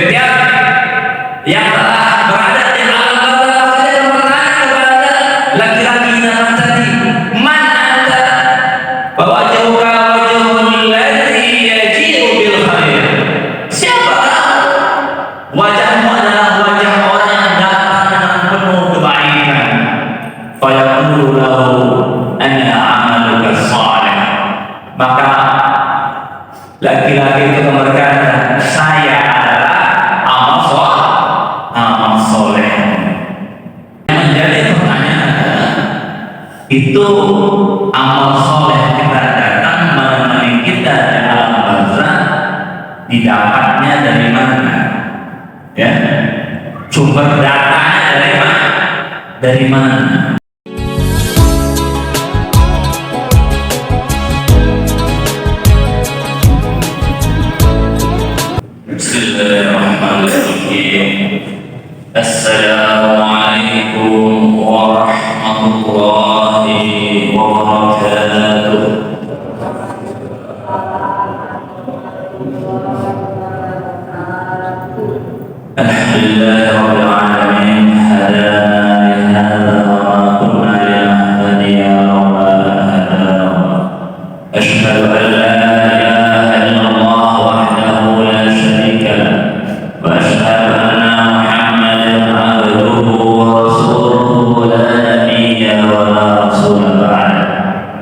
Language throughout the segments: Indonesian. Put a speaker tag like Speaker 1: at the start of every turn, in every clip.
Speaker 1: Setiap yang telah berada di alam barzakh saja bertanya kepada laki-laki yang tadi, "Man anta?" Fawajahuka wajhul ladzi yaji'u bil khair. Siapa kamu? Wajahmu adalah wajah orang yang datang dengan penuh kebaikan. Fayaqulu lahu ana amaluka shalih. Maka laki-laki itu berkata, saya adalah amal soleh. Menjadi pertanyaan, itu amal soleh kita datang menemani kita di alam barzakh, didapatnya dari mana? Ya, sumber datanya dari mana? Dari mana? Bismillahirrahmanirrahim. Assalamualaikum warahmatullahi wabarakatuh. Alhamdulillahirabbil alamin. Hadana hadza wa kunna linahtadiya lawla an hadana. Asyhadu an la ilaha illallah wahdahu la syarika lah wa asyhadu anna Muhammadan abduhu wa rasuluhu la nabiyya wa la rasula ba'd.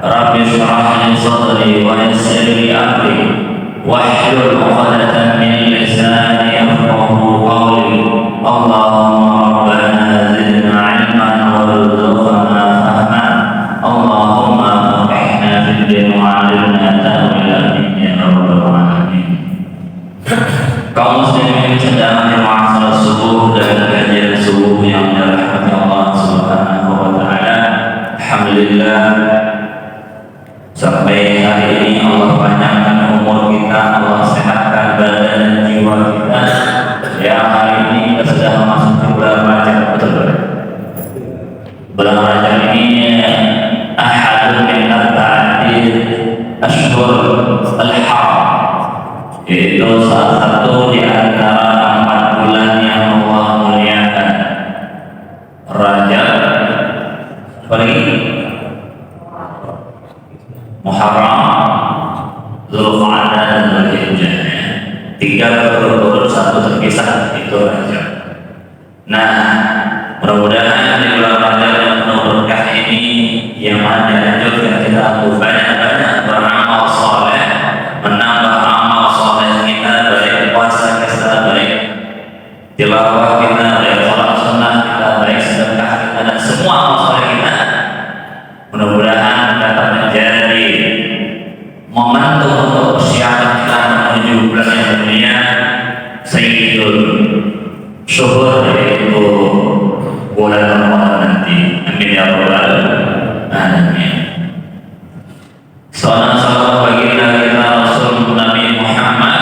Speaker 1: Rabbi shrah li sadri wa yassir li amri wahlul 'uqdatam min lisani yafqahu qawli. Allahumma rabbana zidna 'ilman warzuqna fahman. Allahumma faqihna fid din wa 'allimna ta'wil ad-din ya rabbal alamin. Kaum muslimin sedang ma'asal subuh dan kajian subuh yang dirahmati Allah Subhanahu wa taala. Alhamdulillah, sampai hari ini Allah panjangkan umur kita, Allah sehatkan badan dan jiwa kita. Ya, hari ini kita sudah masuk ke bulan Rajab, betul. Bulan Rajab ini ahadun min arba'ati ashhur al-haram, yaitu salah satu di antara 4 bulan yang Allah muliakan. Rajab, apalagi Muharram, Zulqa'dah dan Dzulhijjah. 3 berurut satu terpisah, itu Rajab. Nah, mudah-mudahan di bulan Rajab yang penuh berkah ini yang mana dianjurkan kita untuk banyak-banyak beramal soleh, menambah amal soleh kita, baik puasa kita, baik tilawah kita, baik sholat sunnah kita, baik sedekah kita, dan semua amal soleh kita mudah-mudahan dapat menjadi momentum untuk persiapan kita menuju bulan yang mulia Sayyidul Syuhur, yaitu bulan Ramadan nanti. Amin ya rabbal alamin. Salam baginda kita Rasul Nabi Muhammad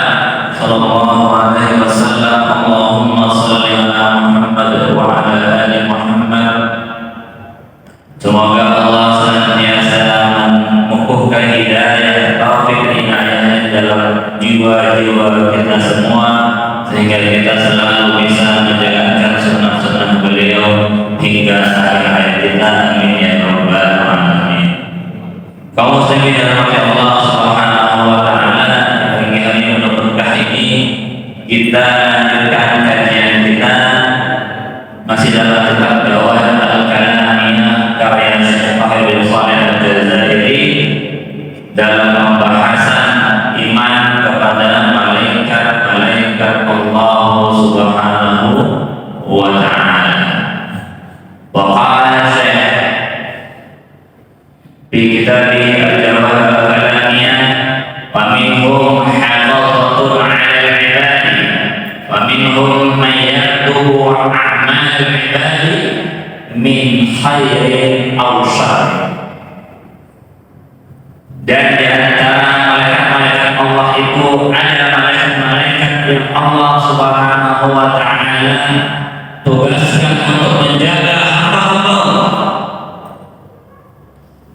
Speaker 1: sallallahu alaihi wasallam. Allahumma shalli ala Muhammad wa ala ali Muhammad. Semoga Allah senantiasa mengukuhkan hidayah, taufik, inayah dalam jiwa-jiwa kita semua, sehingga kita selalu bisa menjalankan sunnah-sunnah beliau hingga akhir hayat kita. Amin ya rabbal alamin. Kaum muslimin yang dirahmati Allah Subhanahu wa taala, pagi hari penuh berkah ini kita lanjutkan kajian kita masih dalam kitab Jawahir al-Kalamiyah karya Syekh Fahir bin Shalih Al-Jazairi dalam pembahasan iman kepada malaikat Allah Subhanahu wa ta'ala. Wa qala Syekh fi kitabih Al-Jawahir Al-Kalamiyah, wa minhum hafadhatun 'ala al-'ibadi wa minhum man yaktubu a'mal al-'ibadi min khairin aw syarrin. Dan di antara malaikat-malaikat Allah itu ada malaikat-malaikat yang Allah Subhanahu wa ta'ala tugaskan untuk menjaga hamba-hamba Allah.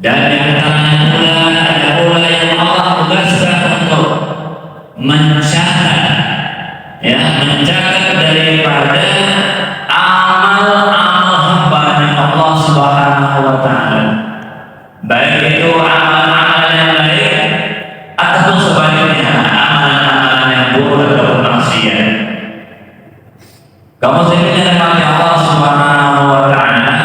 Speaker 1: Dan di antaranya pula ada pula yang Allah tugaskan untuk mencatat ya, mencatat daripada amal-amal hamba Allah Subhanahu wa taala, baik itu amalan-amalan yang baik ataupun sebaliknya amalan-amalan yang buruk atau maksiat. Kamu sendiri mati Allah Subhanahu wa taala.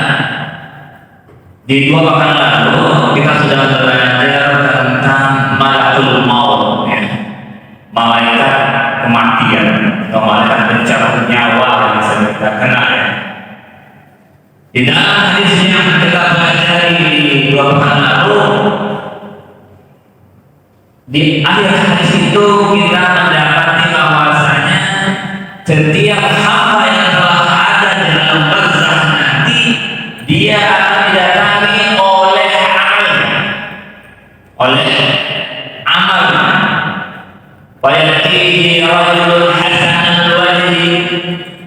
Speaker 1: Di 2 pekan lalu kita sudah belajar tentang malakul maut, ya. Malaikat kematian atau malaikat pencabut nyawa yang sering kita kenal, ya. Di dalam hadis yang kita pelajari di 2 pekan lalu, di akhir hadis itu kita mendapati bahwasanya setiap hamba yang telah ada di dalam barzakh nanti, dia akan didatangi oleh amal. Fayatihi rajulun hasanul wajhi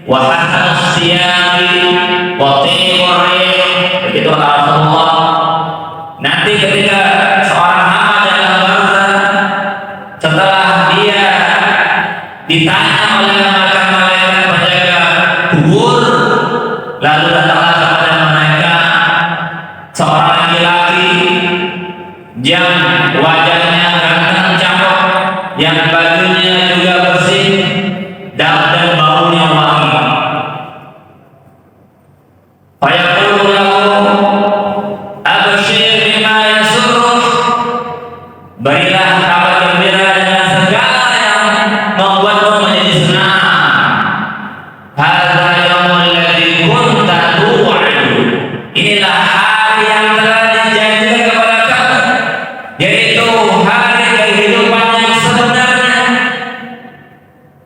Speaker 1: wa hasanus siyabi wa tiibur rih. Begitu Rasulullah. Nanti ketika seorang hamba dalam barzakh, setelah dia ditanya oleh malaikat penjaga kubur, lalu datanglah kepada mereka seorang laki-laki yang wajahnya ganteng cakep, yang bajunya juga bersih dan baunya wangi. Fayaqulu lahu abshir bima yasurruh, berilah kabar gembira dengan segala yang membuatmu menjadi senang. Hadza yaumul ladzi kunta tu'adu, inilah hari yang telah dijanjikan kepada kamu, yaitu hari kehidupan yang sebenarnya.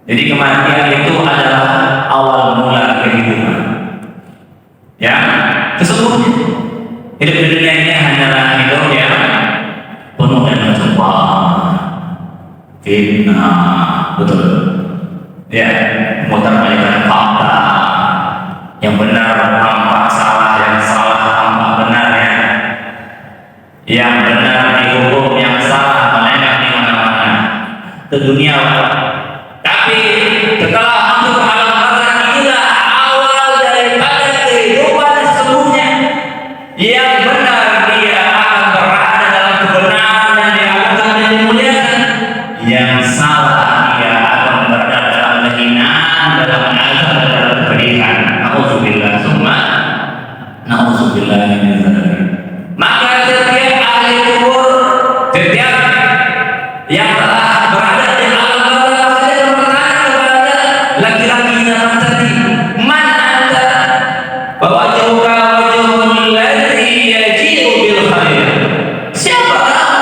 Speaker 1: Jadi kematian itu adalah awal mula kehidupan, ya. Sesungguhnya hidup di dunia ini hanyalah hidup yang penuh dengan cobaan, fitnah, betul, ya, muter-balikan fakta, yang benar tampak salah, yang salah tampak benar, ya. Yang benar dihukum, yang salah melengah di mana-mana. Itu dunia. Tapi setelah masuk ke alam barzakh, inilah awal daripada kehidupan sesungguhnya. Yang benar dia akan berada dalam kebenaran yang diagungkan dan dimuliakan. Yang salah dia akan berada dalam kehinaan, dalam azab dan dalam kepedihan. Nauzubillah summa nauzubillah min dzalik. Maka setiap ahli kubur, setiap yang telah berada di alam barzakh, dia bertanya kepada laki-laki yang tadi, "Man anta?" Wajhuka wajhul ladzi yaji'u bil khair. Siapa kamu?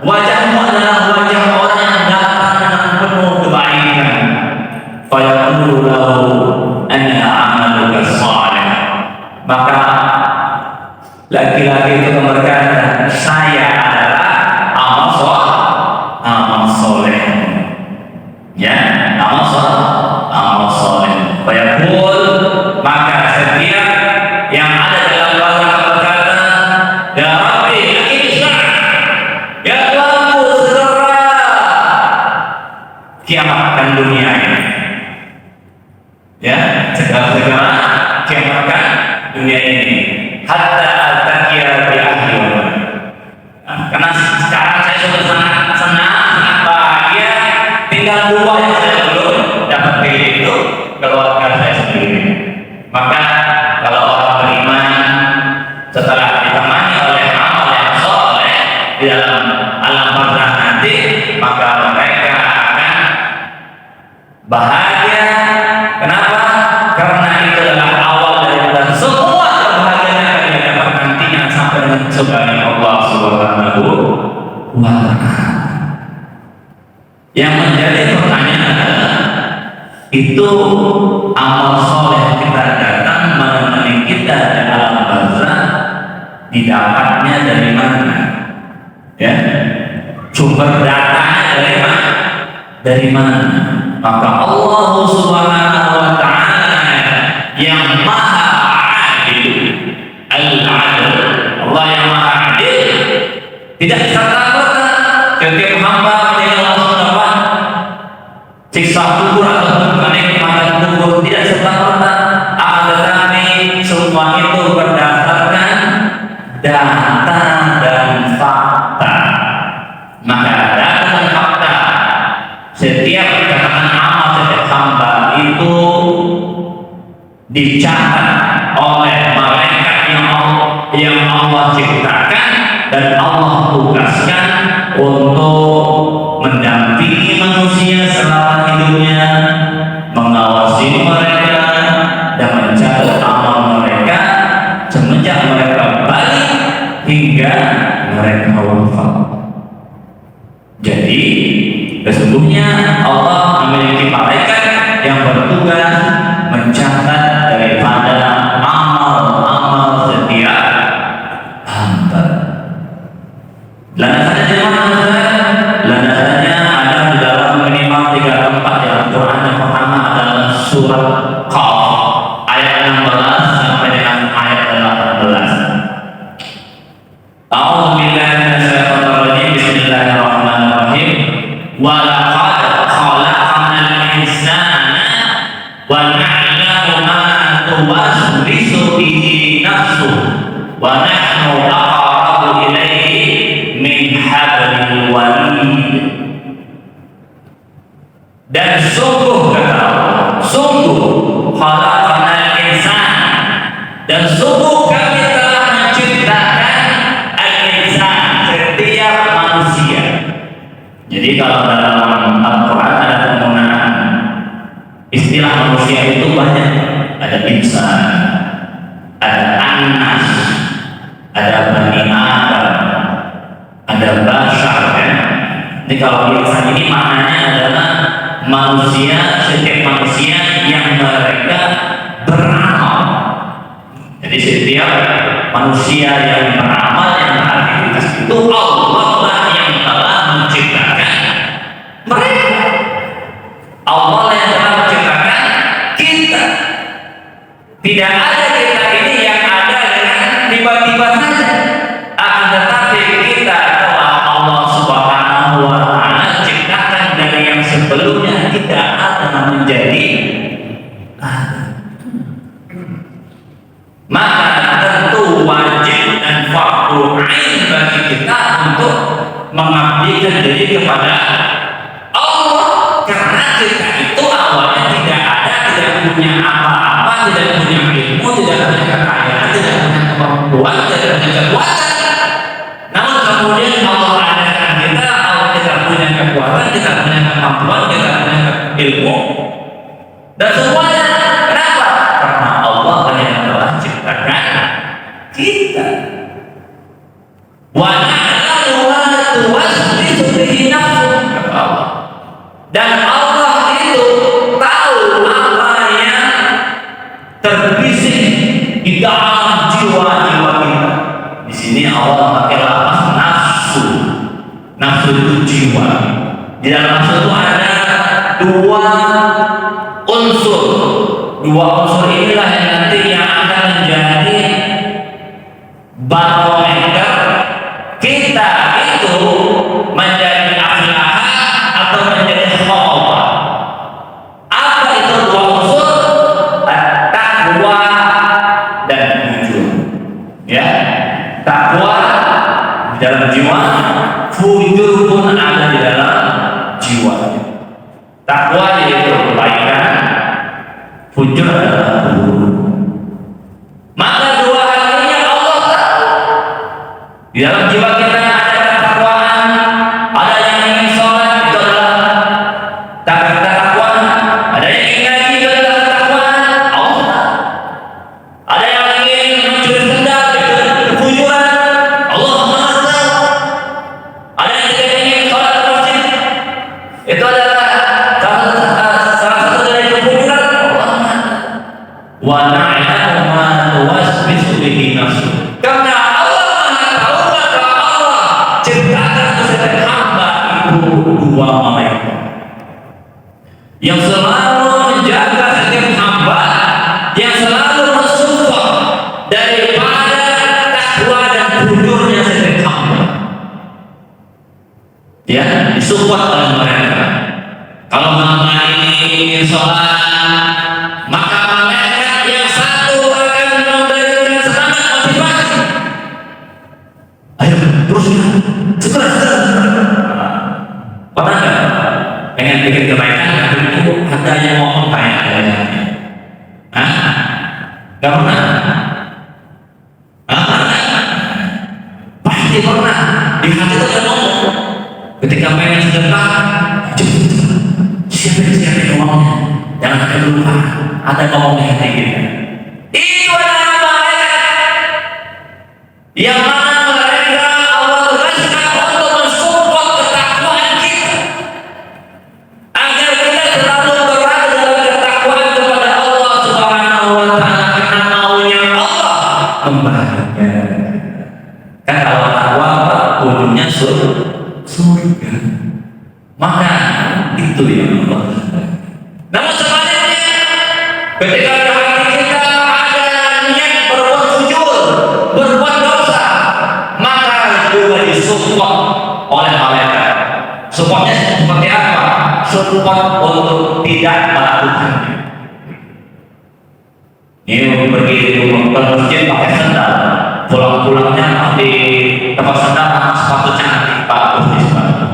Speaker 1: Wajahmu adalah wajah orang yang datang dengan penuh kebaikan. Fayaqulu lahu ana amaluka shalih. Maka laki-laki itu berkata, saya adalah amal soleh, ya, amal soleh. Fayaqul, maka setiap yang ada dalam barzakh berkata, ya Rabbi akhirnya, ya Tuhanku segera kiamatkan dunia ini, ya, segera kiamatkan dunia ini, hatta al-taqiya bi ahli. Karena sekarang saya sudah sangat senang, sangat bahagia, tinggal 2 yang saya belum dapat pilih, itu keluarga saya sendiri. Maka kalau orang beriman setelah ditemani oleh amal yang soleh di dalam alam barzakh nanti, maka mereka akan bahagia. Kenapa? Karena itu adalah awal daripada semua kebahagiaan yang akan dapat nantinya sampai dengan surga Allah Subhanahu wa ta'ala. Yang menjadi pertanyaan adalah, itu amal soleh kita datang menemani kita di alam barzakh, didapatnya dari mana? Ya, sumber datanya dari mana? Dari mana? Maka Allah Subhanahu wa ta'ala yang maha adil, al-adil, Allah yang maha adil, tidak serta-merta setiap hamba menjadi Allah SWT. siksa kubur atau kenikmatan kubur tidak serta-merta, akan tetapi semua itu berdasarkan data dan fakta. Maka data dan fakta, setiap catatan amal setiap hamba itu dicatat oleh malaikat yang Allah ciptakan dan Allah tugaskan untuk mendampingi manusia selama hidupnya, mengawasi mereka dan mencatat amal mereka semenjak mereka balik hingga mereka wafat. Jadi sesungguhnya Allah memiliki malaikat yang bertugas mencatat daripada amal-amal setiap hamba. Lana saja ada di dalam minimal 3 tempat di Al-Quran. Yang pertama adalah surat Qaf ayat 16 sampai dengan ayat 18. A'udzu billahi minasyaitonir rajim. Bismillahirrahmanirrahim. Wa laqad khalaqnal insana wa na'lamu ma tuwaswisu bihi nafsuhu wa nahnu aqrabu ilaihi min hablil warid. Dan sungguh kata Allah, sungguh khalaqnal insana, dan sungguh kami telah menciptakan al-insan, setiap manusia. Jadi kalau dalam Al-Quran ada penggunaan istilah manusia itu banyak. Ada insan, ada anas, ada bani Adam, ada bashar kan. Jadi kalau insan ini maknanya adalah manusia, setiap manusia yang mereka beramal. Jadi setiap manusia yang beramal, yang beraktivitas itu Allah lah yang telah menciptakan mereka. Allah lah yang telah menciptakan kita. Tidak ada kita ini yang ada dengan tiba-tiba saja. Akan tetapi kita telah Allah Subhanahu wa Ta'ala ciptakan dari yang sebelumnya tidak ada menjadi ada. Maka tentu wajib dan fardu ain bagi kita untuk mengabdikan diri kepada Allah, karena kita itu awalnya tidak ada, tidak punya apa-apa, tidak punya ilmu, tidak punya kekayaan, tidak punya kemampuan, tidak punya kekuatan. Namun kemudian Allah adakan kita, Allah kita punya kekuatan, kita punya kemampuan, kita punya ilmu, dan semuanya. Kenapa? Karena Allah yang telah ciptakan kita. Wa na'lamu ma tuwaswisu bihi nafsuhu, kata Allah. Dan Allah itu tahu apa yang terbisik di dalam jiwa-jiwa kita. Di sini Allah pakai lafaz nafsu. Nafsu itu jiwa. Di dalam nafsu itu ada dua unsur. Dua unsur inilah yang nanti yang akan menjadi barometer kita itu menjadi aflah atau menjadi khawfa. Apa itu dua unsur? Takwa dan fujur. Ya, takwa di dalam jiwa, fujur pun ada di dalam jiwa. Takwa yaitu kebaikan, fujur adalah keburukan. Maka dua hal ini Allah tahu. Di dalam jiwa kita ada ketakwaan, ada yang ingin sholat, itu adalah ketakwaan. Ada yang ingin ngaji, itu adalah ketakwaan. Allah tahu. Ada yang ingin mencuri sendal, itu kefujuran. Allah tahu. Ada yang tidak ingin sholat di masjid, itu adalah salah satu dari kefujuran. Allah tahu. Wa na'lamu ma tuwaswisu bihi nafsuhu. Karena Allah Maha tahu, maka Allah ciptakan setiap hamba itu dua malaikat yang selalu menjaga setiap hamba, yang selalu mensupport daripada takwa dan fujurnya setiap hamba. Ya, disupport oleh mereka. Kalau hamba ini sholat, maka malaikat yang satu akan memberikan semangat motivasi. Ayo terus, segera. Pernah nggak pengen bikin kebaikan, tapi itu ada yang ngomong kayak ada. Gak pernah? Pasti pernah. Di hati itu ada ngomong. Ketika pengen sedekah, siapa ngomongnya? Jangan sampai lupa. Ada ngomongnya kayak gitu. Itu adalah malaikat yang mana mereka Allah tugaskan untuk mensupport ketakwaan kita, agar kita selalu berada dalam ketakwaan kepada Allah Subhanahu wa Ta'ala, karena maunya Allah membahagiakan. Kan kalau takwa ujungnya surga, maka itu yang Allah. Namun sebaliknya, ketika di hati kita ada niat berbuat jujur, berbuat dosa, maka juga disupport oleh malaikat. Supportnya seperti apa? Support untuk tidak melakukannya. Ini pergi ke masjid pakai sandal, pulang-pulangnya di tempat sandal pakai sepatu cantik, bagus di sepatu.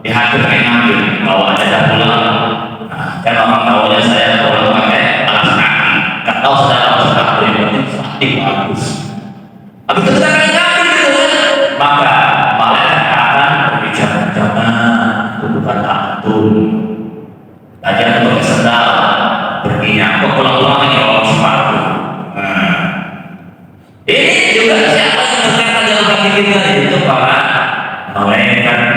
Speaker 1: Di hati pengen ngambil, kalau ada pulang. Kan orang tahunya saya kalau pakai alas kaki, nggak tahu sedang yang penting pasti bagus. Habis itu kita akan ngambil gitu, maka malaikat akan berbicara, jangan itu bukan atur. Aja pakai sandal, perginya kok pulang-pulang ini bawa sepatu. Ini juga siapa yang berkata dalam hati kita, itu para malaikat.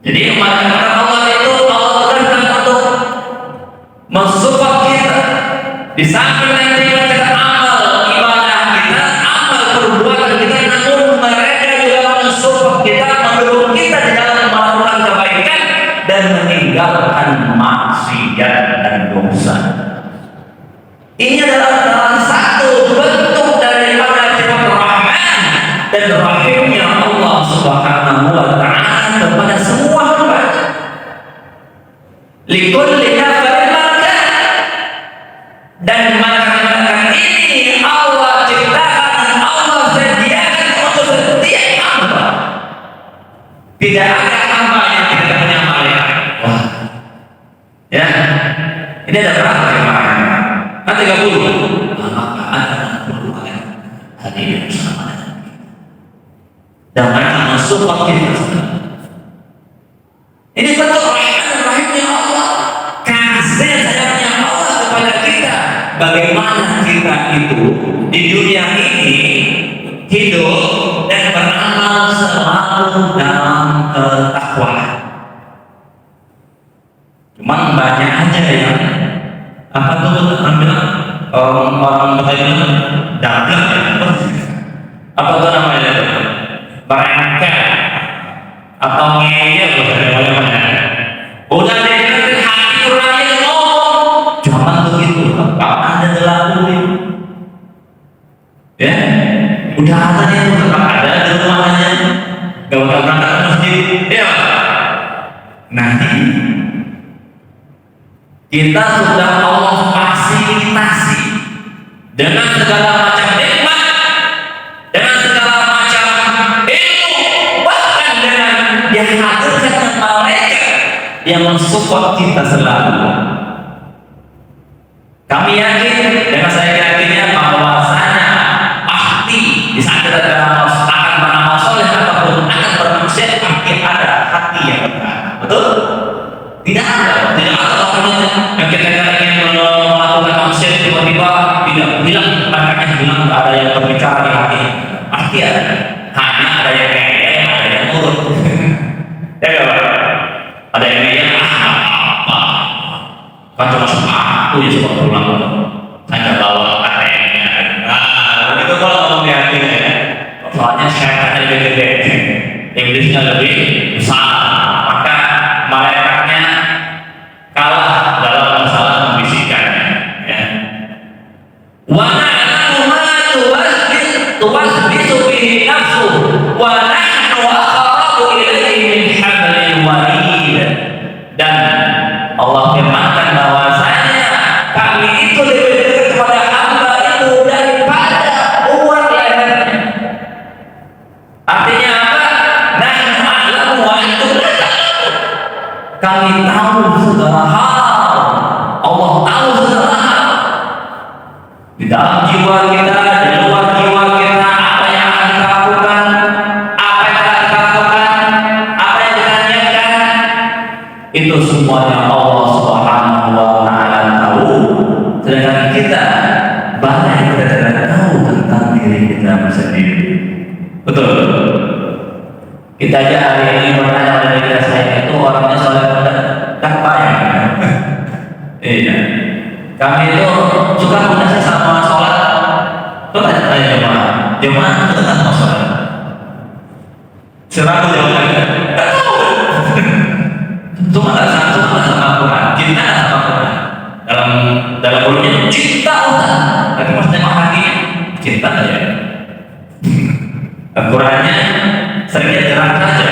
Speaker 1: Jadi malaikat Allah itu mensupport kita. Di samping nanti kita amal ibadah kita, amal perbuatan kita, namun mereka juga mensupport kita, mendukung kita di dalam melakukan kebaikan dan meninggalkan maksiat dan dosa. Ini adalah salah satu bentuk daripada sifat Rahman dan Rahimnya Allah Subhanahu wa Ta'ala kepada semua hamba. Likulli kafirin dan makan ini Allah ciptakan dan Allah sediakan untuk setiap hamba. Tidak ada hamba yang tidak punya malaikat. Wah, ya, ini ada berapa jemaah? Kan 30. Maka ada 60 malaikat hadir bersama dan mereka mensupport kita. Ini bentuk rahimnya Allah, kasih sayangnya Allah kepada kita. Bagaimana kita itu di dunia ini hidup dan beramal selalu dalam ketakwaan. Cuman banyak aja yang apa tuh orang bilang dagang, apa tuh namanya, barangkali atau ngeyel udah deh hati orangnya ngomong, jangan begitu, kalau ada dilakuin, ya, udah ada itu tetap ada di rumahnya, gak usah berangkat ke masjid, ya. Nanti kita sudah Allah fasilitasi dengan segala macam nikmat, dengan segala macam ilmu, bahkan dengan dihadirkan malaikat yang mensupport kita selalu. Kami yakin, dengan saya yakinnya bahwasanya pasti di saat kita akan beramal soleh ataupun akan bermaksiat, pasti ada hati yang benar. Betul? Tidak ada orang yang kita ingin melakukan maksiat tiba-tiba tidak bilang, makanya bilang ada yang berbicara di hati. Pasti ada. Hanya ada yang ngeyel, ada yang nurut. Ya enggak? Ada yang ngeyel, apa? Kan cuma sepatu ya, sepatu pulang. Saya nggak bawa ATM-nya. Nah, itu kalau ngomong di hati ya. Soalnya syaitannya lebih gede, iblisnya lebih besar, maka malaikatnya kalah dalam masalah membisikkannya. Ya. Wa na'lamu ma tuwasbisu bihi nafsu wa nahnu aqrabu ilayhi min hablil warid. Dan Allah firmankan bahwasanya kami itu lebih dekat kepada hamba itu daripada urat lehernya. Artinya apa? Nahnu a'lamu wa antum la ta'lamun. Kami tahu segala hal. Allah tahu segala hal. Di dalam jiwa kita, di luar jiwa kita, apa yang akan kita lakukan, apa yang akan kita lakukan, apa yang kita niatkan, itu semuanya Allah Subhanahu wa Ta'ala tahu. Sedangkan kita banyak yang kita tidak tahu tentang diri kita sendiri. Betul. Kita aja hari ini bertanya pada diri saya itu orangnya soleh tak bayang. Iya. Kami itu suka punya sama sholat. Tuh tanya jemaah itu kan mau sholat. Seragu jawabannya. Tak tahu. Cuma sama Quran. Cinta sama Quran. Dalam Qurannya cinta utang. Tapi pas tengok hatinya cinta aja. Qurannya seringnya jerah saja.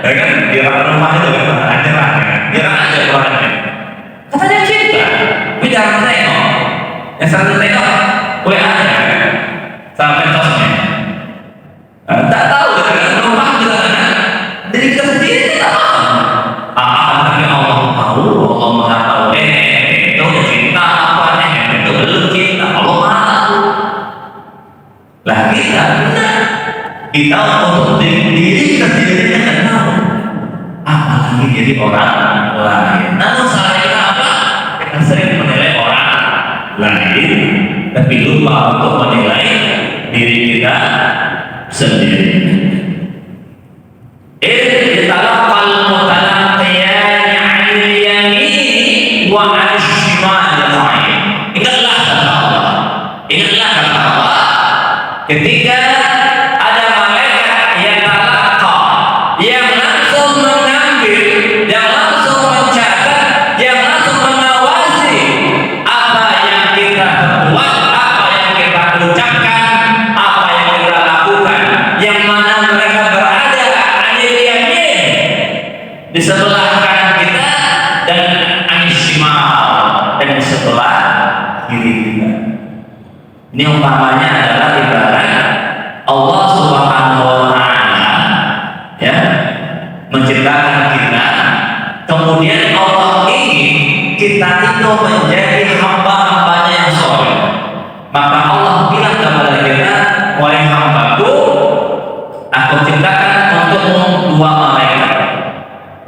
Speaker 1: Ya kan di rumah itu kan jerah. Jerah aja Qurannya. Katanya cinta. Tapi jangan tengok. Yang satu tengok WA nya sampai sosmed. Tak tahu kan rumah juga kan. Jadi kita sendiri tak tahu. Tapi Allah tahu, Allah Maha tahu. Itu cinta apa itu belum cinta. Allah Maha tahu. Lah kita kita untuk diri kita sendiri tidak tahu. Apalagi jadi orang lain. Namun salah kita apa? Kita sering menilai orang lain, tapi lupa untuk menilai diri kita sendiri. Talaqal mutalaqiyani 'anil yamini wa 'anil shimali qa'id. Ingatlah kata Allah. Ingatlah kata Allah. Ketika ada malaikat yang talaqa, yang langsung mengambil, yang langsung mencatat, yang langsung mengawasi apa yang kita buat, apa yang kita ucapkan, apa yang kita lakukan, yang mana mereka berada anil yamin di sebelah kanan kita dan anil shimal dan di sebelah kiri kita. Ini umpamanya adalah ibarat Allah Subhanahu wa Ta'ala ya menciptakan kita, kemudian Allah ingin kita itu menjadi hamba-hambanya yang soleh. Maka Allah bilang kepada kita, wahai hambaku, aku ciptakan untukmu dua malaikat.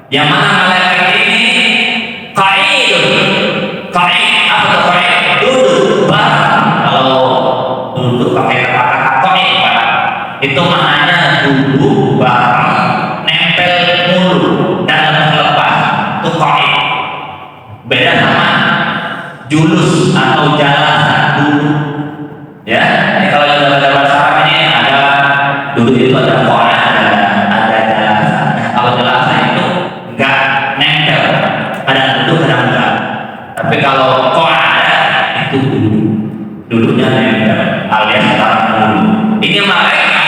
Speaker 1: Yang mana malaikat ini qa'idun. Qa'id apa itu qa'id? Duduk bareng. Kalau duduk pakai kata-kata qa'id itu maknanya duduk bareng, nempel mulu dan lepas. Itu qa'id. Beda sama julus atau jalasan duduk. Ya, ini kalau dalam bahasa Arab ini ada duduk itu ada qa'id, ada jalasan. Kalau jalasan itu enggak nempel, ada duduk ada enggak. Tapi kalau qa'id itu duduknya nempel alias taruh dulu. Ini mereka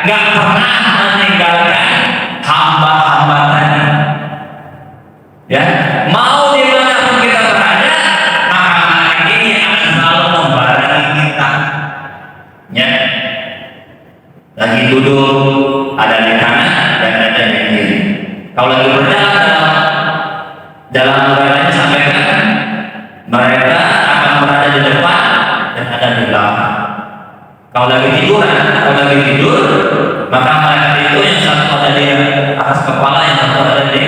Speaker 1: enggak pernah meninggalkan hamba-hamba tadi. Ya, mau di mana pun kita berada, maka ini akan selalu membarengi kita. Ya, lagi duduk ada di kanan dan ada di kiri. Kalau lagi berjalan dalam perjalanan sampai kanan, mereka akan berada di depan dan ada di belakang. Kalau lagi tidur, maka mereka itu yang satu ada di atas kepala, yang satu ada di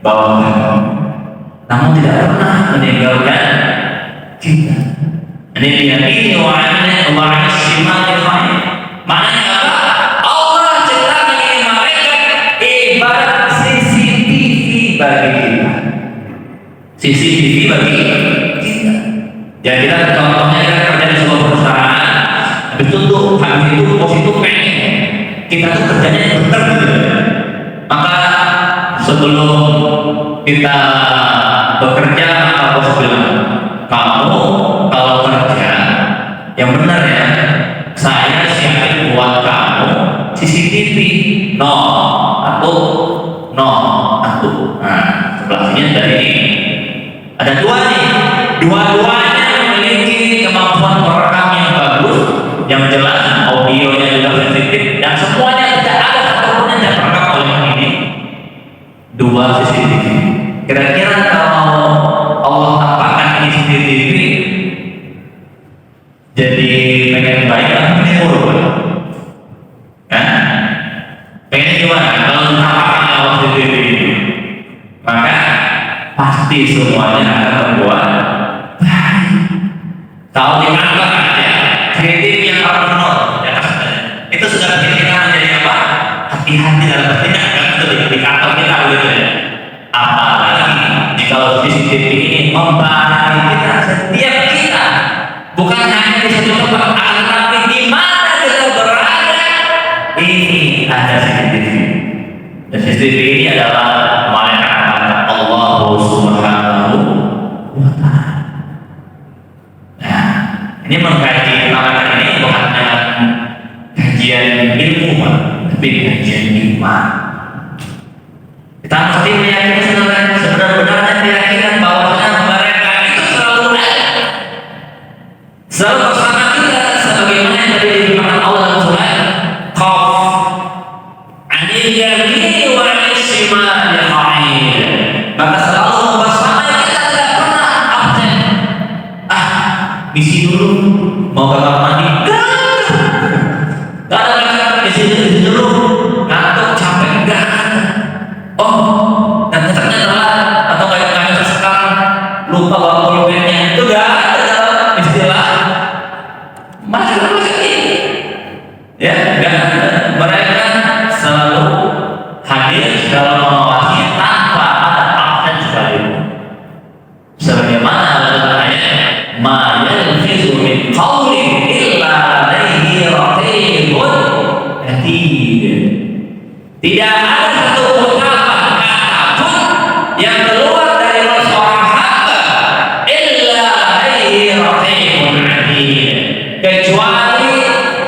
Speaker 1: bawah. Namun tidak pernah meninggalkan kita. Ini dia ini wa'ana shimali qa'id. Maknanya apa? Allah ciptakan ini malaikat ibarat CCTV bagi kita. CCTV bagi kita. Jadi kita contohnya kita kerja di sebuah perusahaan, habis itu bos itu pengen kita tuh kerjanya benar gitu. Maka sebelum kita bekerja, maka bos bilang, kamu kalau kerja yang benar ya, saya siapin buat kamu CCTV no. Nah, sebelah sini dari ini pasti semuanya akan berbuat baik. Kalau di kantor ada kritik yang nol, ya kan? Itu sudah bikin kita menjadi apa? Hati-hati dalam bertindak, kan? Itu di kantor kita begitu ya. Apalagi jika CCTV ini membantu kita setiap kita, bukan hanya di satu tempat, tapi di mana kita berada, ini ada CCTV. Dan CCTV ini adalah malaikat Allah Subhanahu wa Ta'ala. Nah, ini mengkaji malaikat ini bukan dengan kajian ilmu, tapi kajian iman. Kita mesti meyakini sebenarnya keyakinan bahwasanya mereka itu selalu ada, selalu bersama kita, sebagaimana yang tadi dikatakan Allah dalam surat Qaf, anil yamini wa shimali qa'id. Maka selalu bersama kita, tidak pernah absen. Misi dulu, mau ke kamar mandi, gak ada misi dulu, ngantuk capek, gak ada. Oh, dan ternyata telat atau kayak sekarang lupa bawa pulpennya, itu gak ada dalam istilah masyarakat ini. Ya, gak ada. Mereka selalu hadir dalam mengawasi tanpa ada absen sekalipun. Sebagaimana dalam ayat, ma yalfizu min qawlin illa ladaihi raqibun atid. Tidak ada satu ucapan kata pun yang keluar dari seorang hamba illa ladaihi raqibun atid, kecuali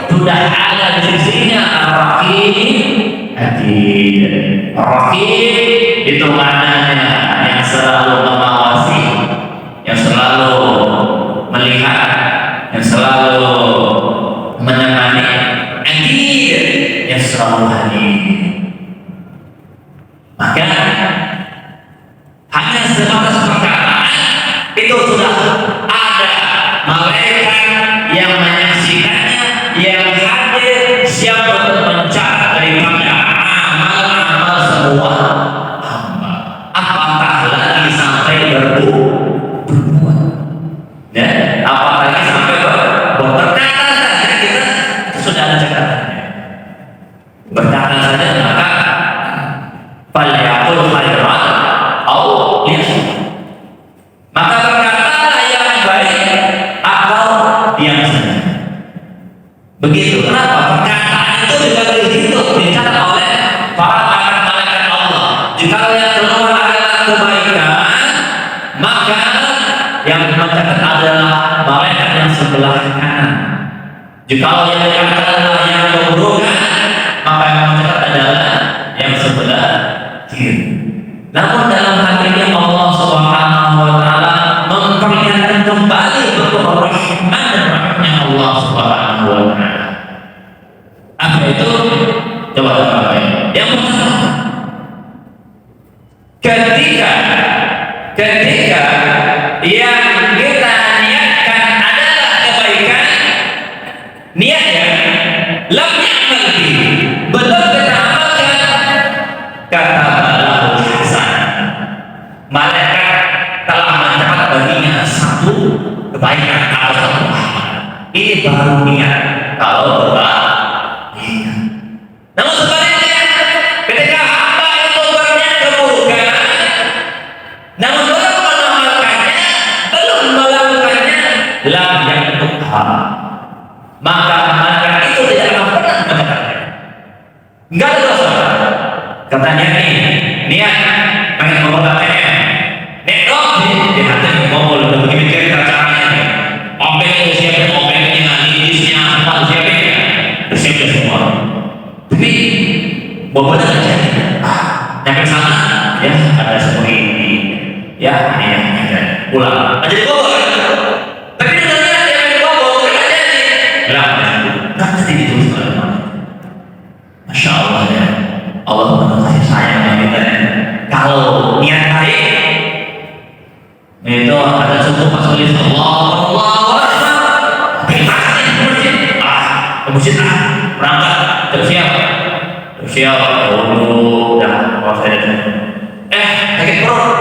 Speaker 1: sudah ada di sisinya raqib atid. Raqib itu maknanya yang selalu mengawasi, yang selalu melihat, yang selalu menemani. Atid yang selalu hadir. Maka hanya sebatas perkataan itu sudah ada malaikat yang menyaksikannya, yang hadir siap untuk mencatat daripada amal-amal semua hamba. Apatah lagi sampai berbuat, ya? Apalagi sampai berkata saja kita sudah ada catatannya. Berkata saja maka falyaqul khairan aw liyasmut. Maka berkatalah yang baik atau diam saja. Begitu. Kenapa? Perkataan itu juga dicatat oleh para malaikat Allah. Jika yang keluar adalah kebaikan, maka yang mencatat adalah malaikat yang sebelah kanan. Jika yang dikatakan adalah yang keburukan, maka yang mencatat adalah yang sebelah kiri. Namun dalam hal ini Allah Subhanahu wa Ta'ala memperlihatkan kembali bahwa rahmat dan rahmatnya Allah Subhanahu wa Ta'ala. Apa itu? Coba apa ya? Yang pertama, ketika yang kita niatkan adalah kebaikan, niatnya lam ya'mal bihi, belum kita amalkan, kata balahu hasan, malaikat telah mencatat baginya satu kebaikan atau satu amal. Ini baru niat kalau berbuat. Namun sebaliknya, ketika hamba itu berniat keburukan, namun belum mengamalkannya, belum melakukannya, lam yaktuha, maka malaikat itu tidak akan pernah mencatatnya. Enggak ada dosa. Katanya nih, niat pengen ngomong ATM, nek dong di hati ngomong udah begini cerita caranya nih, openg siapin opengnya, idisnya semua siapin ya, siapin semua. Tapi bobotnya nggak jadi. Nyampe sana ya ada seperti ini, ya ini yang pulang. Jadi bobot. Tapi dengannya dia yang bobot nggak jadi. Nggak jadi ditulis oleh Allah. Masya Allah ya. Allah kasih sayang yang kita. Kalau niat baik itu ada suku pas tulis Allah kita ke masjid berangkat tersiap dulu dah proses sakit perut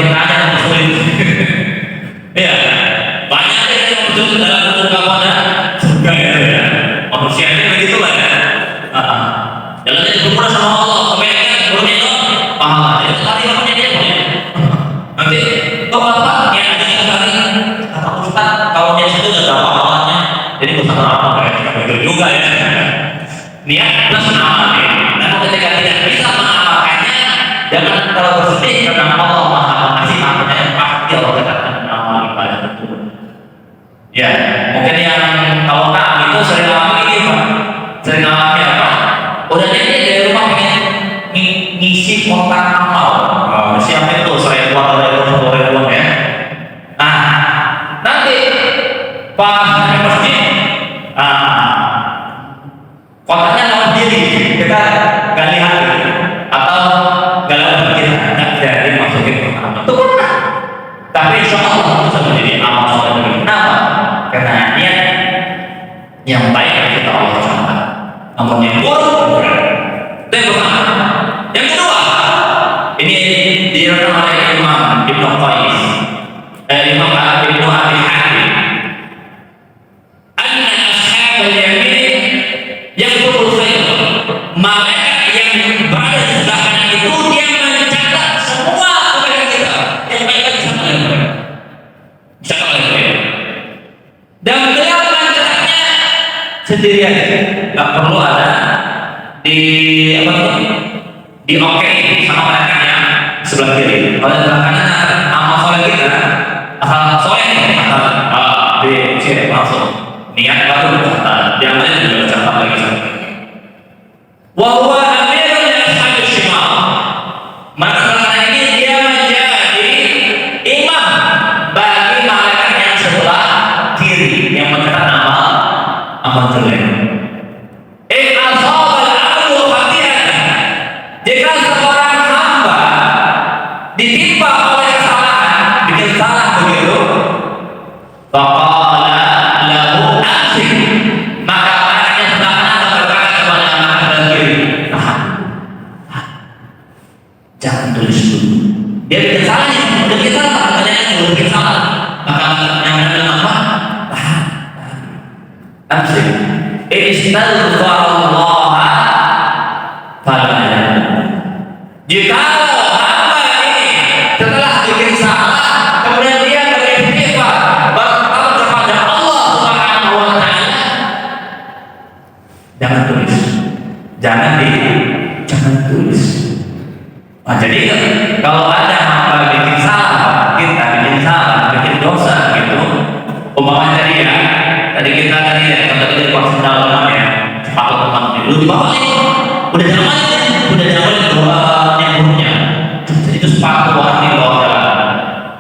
Speaker 1: kita aja yang sulit. Ya, banyak yang betul dalam ungkapan surga ya. Manusianya begitulah ya. Jalannya berguna sama Allah, kebaikan, buruknya itu pahala. Jadi tadi namanya dia punya. Nanti, kok bapak yang ada di kali kata Ustaz, kalau dia situ nggak ada pahalanya, jadi Ustaz apa kayak itu juga ya. Niat plus amal ya. Namun ketika tidak bisa mengamalkannya, jangan terlalu bersedih karena Allah Maha Pengasih makanya pasti Allah akan amal ibadah itu. Ya, mungkin yang kalau kami itu sering alami ini Pak, sering alami apa? Udah jadi dari rumah pengen ngisi kontak amal. Siapa itu sering keluar dari rumah ya? Nah, nanti pas di masjid, kontaknya lawan diri, kita nggak lihat atau nggak lihat kita nggak jadi masukin ke amal. Itu pernah. Tapi insya Allah bisa menjadi amal soleh. Kenapa? Karena niat yang baik kita Allah catat. Namun yang buruk itu yang pertama. Yang kedua, ini direkam oleh Imam Ibnu Qais, Imam Ibnu Abi Hatim. Anna ashabal yamin yakutubul khair. Malaikat yang berada di sebelah kanan itu dia mencatat semua kebaikan kita. Yang baik di sana yang baik. Catat oleh beliau. Dan beliau mencatatnya sendirian, nggak perlu ada di apa tuh? Di oke sama mereka yang sebelah kiri. Kalau sebelah kanan amal soleh kita, asal soleh asal B C langsung niat baru dicatat, yang lain juga dicatat lagi sama. Wahwa amirul ashabil shimal. Maka karena ini dia menjadi imam bagi malaikat yang sebelah kiri yang mencatat amal jelek. Jika seorang hamba ditimpa oleh kesalahan, bikin salah begitu, faqala lahu amsik, maka malaikat sebelah kanan berkata kepada malaikat sebelah kiri, jangan tulis dulu. Dia bikin salah nih, udah bikin salah, makanya udah bikin salah. Maka yang bilang apa? Amsik, istaghfirullah pada jika hamba ini setelah bikin salah kemudian dia beristighfar bertobat kepada Allah Subhanahu wa taala, jangan tulis, jangan tulis. Nah, jadi kalau ada hamba bikin salah, kita bikin salah, bikin dosa gitu, umpamanya tadi kita ya contoh kita buat sendal ya, sepatu teman lu di bawah nih, udah zaman dua nyambungnya itu sepatu orang di bawah jalan,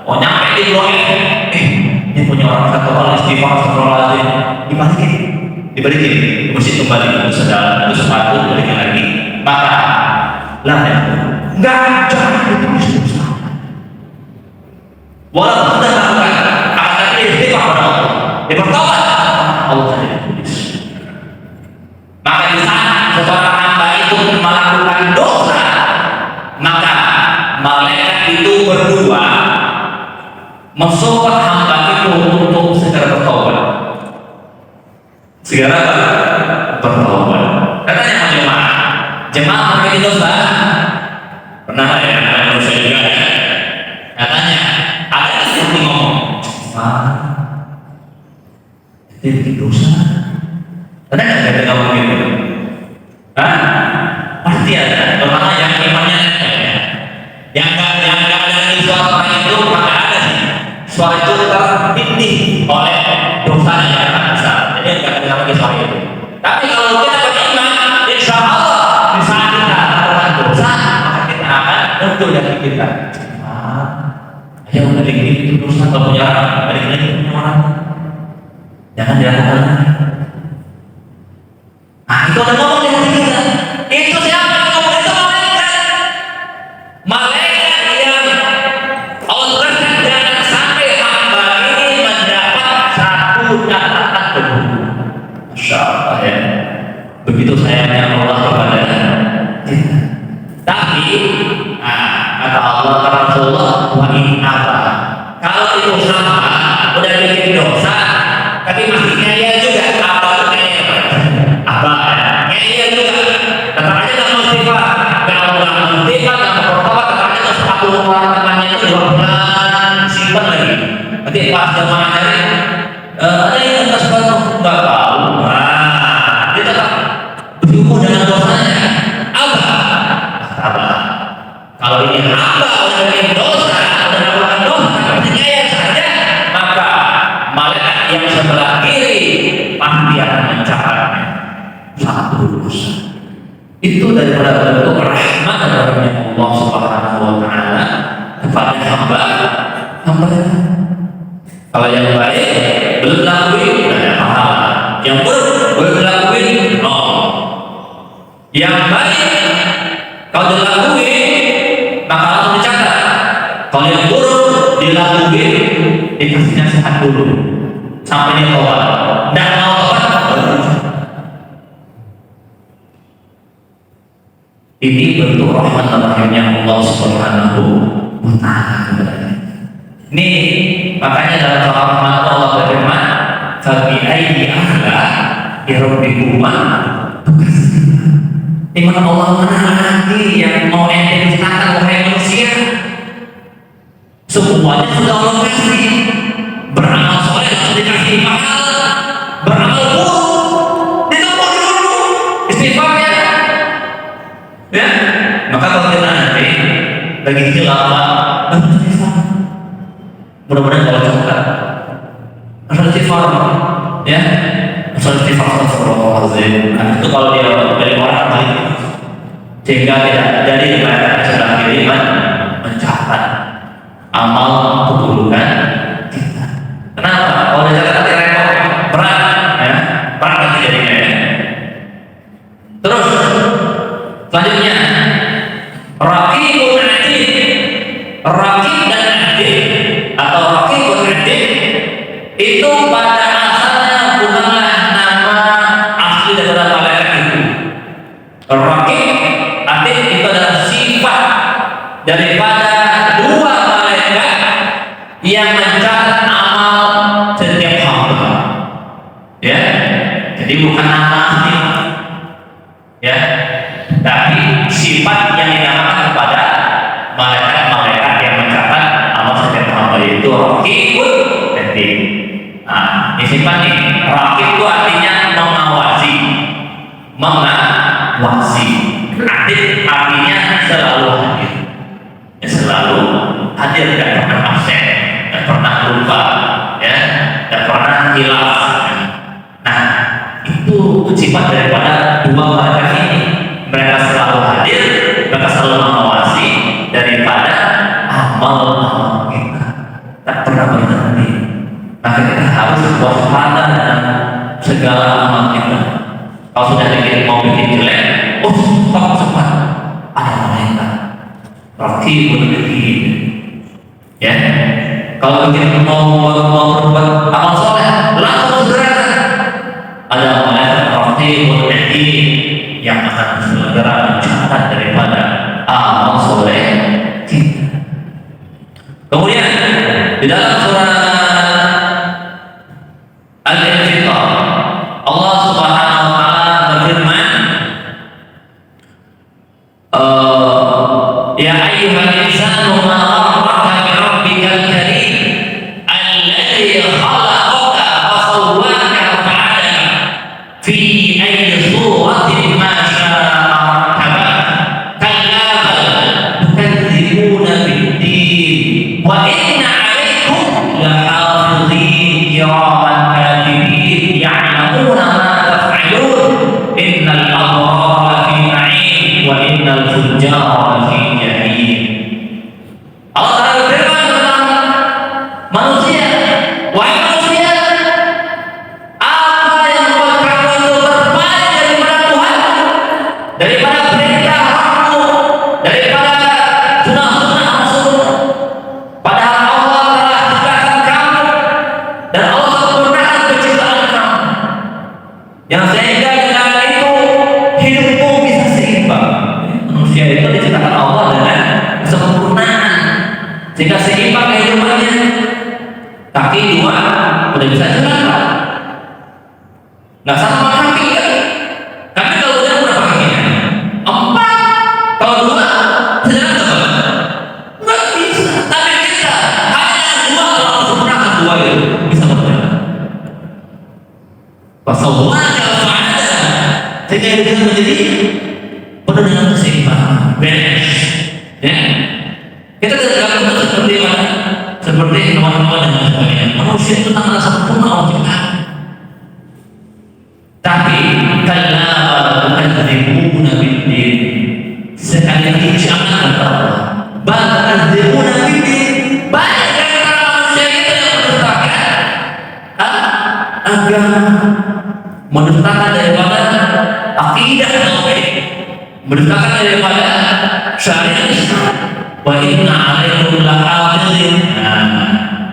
Speaker 1: oh nyampe di bawah ini punya orang satu orang istighfar astagfirullahaladzim, dibalikin mesti kembali itu sendal itu sepatu dibalikin lagi, maka lah nggak jangan ditulis dosa walaupun sudah lakukan akan tapi istighfar kepada Allah, dia bertobat Allah tidak ditulis. Maka di saat seseorang hamba itu melakukan dosa, maka malaikat itu berdua mensupport hamba itu untuk segera bertobat. Segera bertobat. Katanya jemaah memiliki dosa. Pernah ya, saya juga ya. Katanya ada yang ngomong, itu bikin dosa. Ada nggak ada ngomong gitu? Pasti ada. Terutama yang imannya yang nggak ada di suara itu, maka ada sih. Suara itu tertindih oleh dosanya yang akan besar. Jadi nggak ada lagi suara itu. Tapi kalau kita beriman, insya Allah di saat kita melakukan dosa, maka kita akan tentu dari kita. Ayo balik itu dosa atau punya orang, balik lagi punya orang. Jangan dilakukan lagi. Itu ada ngomong di hati kita. Itu siapa yang ngomong? Itu malaikat yang Allah berikan jangan sampai hamba ini mendapat satu catatan penuh. Masya Allah ya. Begitu sayangnya Allah kepada kita. Tapi kata Allah kata Rasulullah, wa in apa? Kalau itu sama, udah bikin dosa, tapi masih ngeyel juga. Apa tuh ngeyel? Apa? Ngeyel juga. Tetap aja nggak mau istighfar. Kalau nggak mau istighfar, nggak mau bertobat, tetap aja terus 40 orang temannya itu 2 bulan simpan lagi. Nanti pas jamaah hari, ada yang nggak separuh, nggak tahu. Nah, dia tetap berhubung dengan dosanya. Apa? Kalau ini hamba udah bikin dosa, udah melakukan dosa, percaya saja, maka malaikat yang sebelah kiri pasti akan mencatatnya satu dosa. Itu daripada bentuk rahmat dari Allah Subhanahu wa Ta'ala kepada hamba. Kalau yang baik belum lakuin ada pahala, yang buruk belum lakuin nol. Yang baik kalau dilakuin maka langsung dicatat. Kalau yang buruk dilakuin dikasih nasihat dulu sampai dia tobat. Tidak mau tobat. Ini bentuk rahmat dan rahimnya Allah Subhanahu wa Ta'ala kepada kita. Ini makanya dalam surah Rahman Allah berfirman, "Fabi ayyi ala rabbikuma tukadziban." Iman Allah mana lagi yang mau ente ceritakan wahai manusia? Semuanya sudah Allah kasih. Beramal soleh sudah dikasih pahala, beramal buruk ditumpuk dulu istighfarnya. Ya, maka kalau kita nanti lagi khilafah, istighfar. Mudah-mudahan kalau kita istighfar, ya. Istighfar astagfirullahaladzim. Nah, itu kalau dia dari orang lain, sehingga tidak jadi mereka sebelah kiri mencatat amal keburukan kita. Kenapa? Kalau dia catat nanti repot, berat, ya, berat nanti jadinya. Terus selanjutnya, raqibun atid. Raqib dan atid atau raqibun atid itu pada asalnya bukanlah daripada malaikat itu. Raqib atid itu adalah sifat daripada dua malaikat yang mencatat amal setiap hamba. Ya, jadi bukan nama asli, ya, tapi sifat yang dinamakan kepada malaikat-malaikat yang mencatat amal setiap hamba, yaitu raqibun atid. Nah, ini sifat nih. Raqib itu artinya mengawasi. Atid artinya selalu hadir. Ya, selalu hadir, tidak pernah absen, tidak pernah lupa, ya, tidak pernah hilaf. Nah, itu sifat daripada dua malaikat ini. Mereka selalu hadir, mereka selalu mengawasi daripada amal-amal kita. Tak pernah berhenti. Maka kita harus waspada dengan segala amal kita. Kalau sudah mau bikin jelek, cepat ada malaikat raqibun atid. Ya, kalau bikin mau berbuat amal soleh, langsung segera ada malaikat raqibun atid yang akan segera mencatat daripada amal soleh kita. Kemudian di dalam surah Al-Infitar Allah Subhanahu wa Ta'ala berfirman, ya ayyuhal insanu ma gharraka bi rabbikal karim alladzi khalaqaka fa sawwaka fa 'adala fi ayyi suratin ma syaa rakkabaka kalla bal tukadzibuna bid-din wa inna 'alaykum la rumahnya. Kaki dua udah bisa jalan Pak. Nggak sama kaki kan? Tapi kalau udah berapa kakinya? 4. Kalau 2 jalan apa? Nggak bisa. Tapi kita hanya 2 kalau sempurna 2 itu bisa berjalan. Pasawwaka fa'ala. Sehingga itu menjadi penuh dengan keseimbangan, balance. Ya. Kita tidak akan seperti mana? Seperti hewan-hewan dan sebagainya. Manusia itu tak merasa sempurna Allah ciptaan. Tapi kalla tukadzibuna biddin. Sekali lagi jangan kata Allah. Bal tukadzibuna biddin. Banyak dari para manusia itu yang mendustakan agama, mendustakan daripada akidah tauhid, mendustakan daripada syariat Islam. Wa inna 'alaikum lahafizin.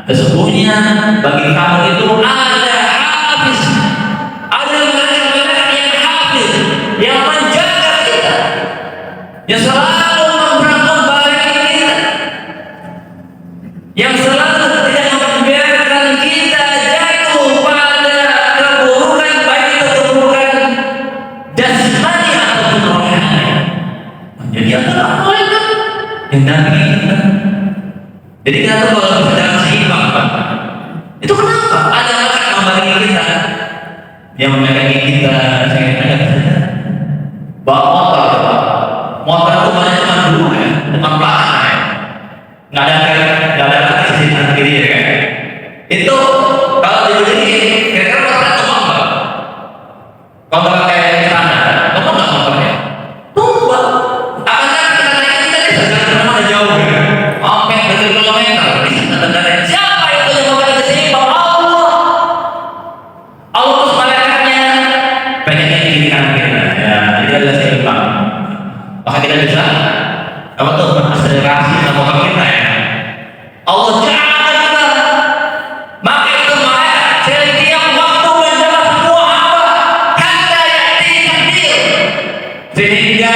Speaker 1: Sesungguhnya bagi kamu itu ada hafiz, ada malaikat yang hafiz, yang menjaga kita, yang selalu memperbaiki kita, yang selalu tidak membiarkan kita jatuh pada keburukan, baik itu keburukan jasmani ataupun rohani. Jadi adalah malaikat yang dari kita. Jadi kita tuh kalau sedang seimbang Pak, itu kenapa? Ada malaikat membarengi kita, yang memegangi kita, sehingga kita bawa motor itu banyak cuma 2 ya, depan belakang ya, nggak ada lagi sisi kanan kiri ya kan? Itu kalau dibeli kira-kira motornya tumpang Pak. Kalau nggak pakai celana, tumpang nggak motornya? Tumpang. Apakah kita naik kita bisa jalan kemana jauh ya? Sampai berkilometer bisa negara. Siapa itu yang membuat keseimbang? Allah. Allah itu malaikatnya pengennya kiri kanan kita. Ya, jadi ada seimbang. Maka kita bisa apa tuh mengakselerasi sama kita ya. Allah jangan kita. Maka itu malaikat setiap waktu menjaga semua hamba hatta ya'ti takdir. Sehingga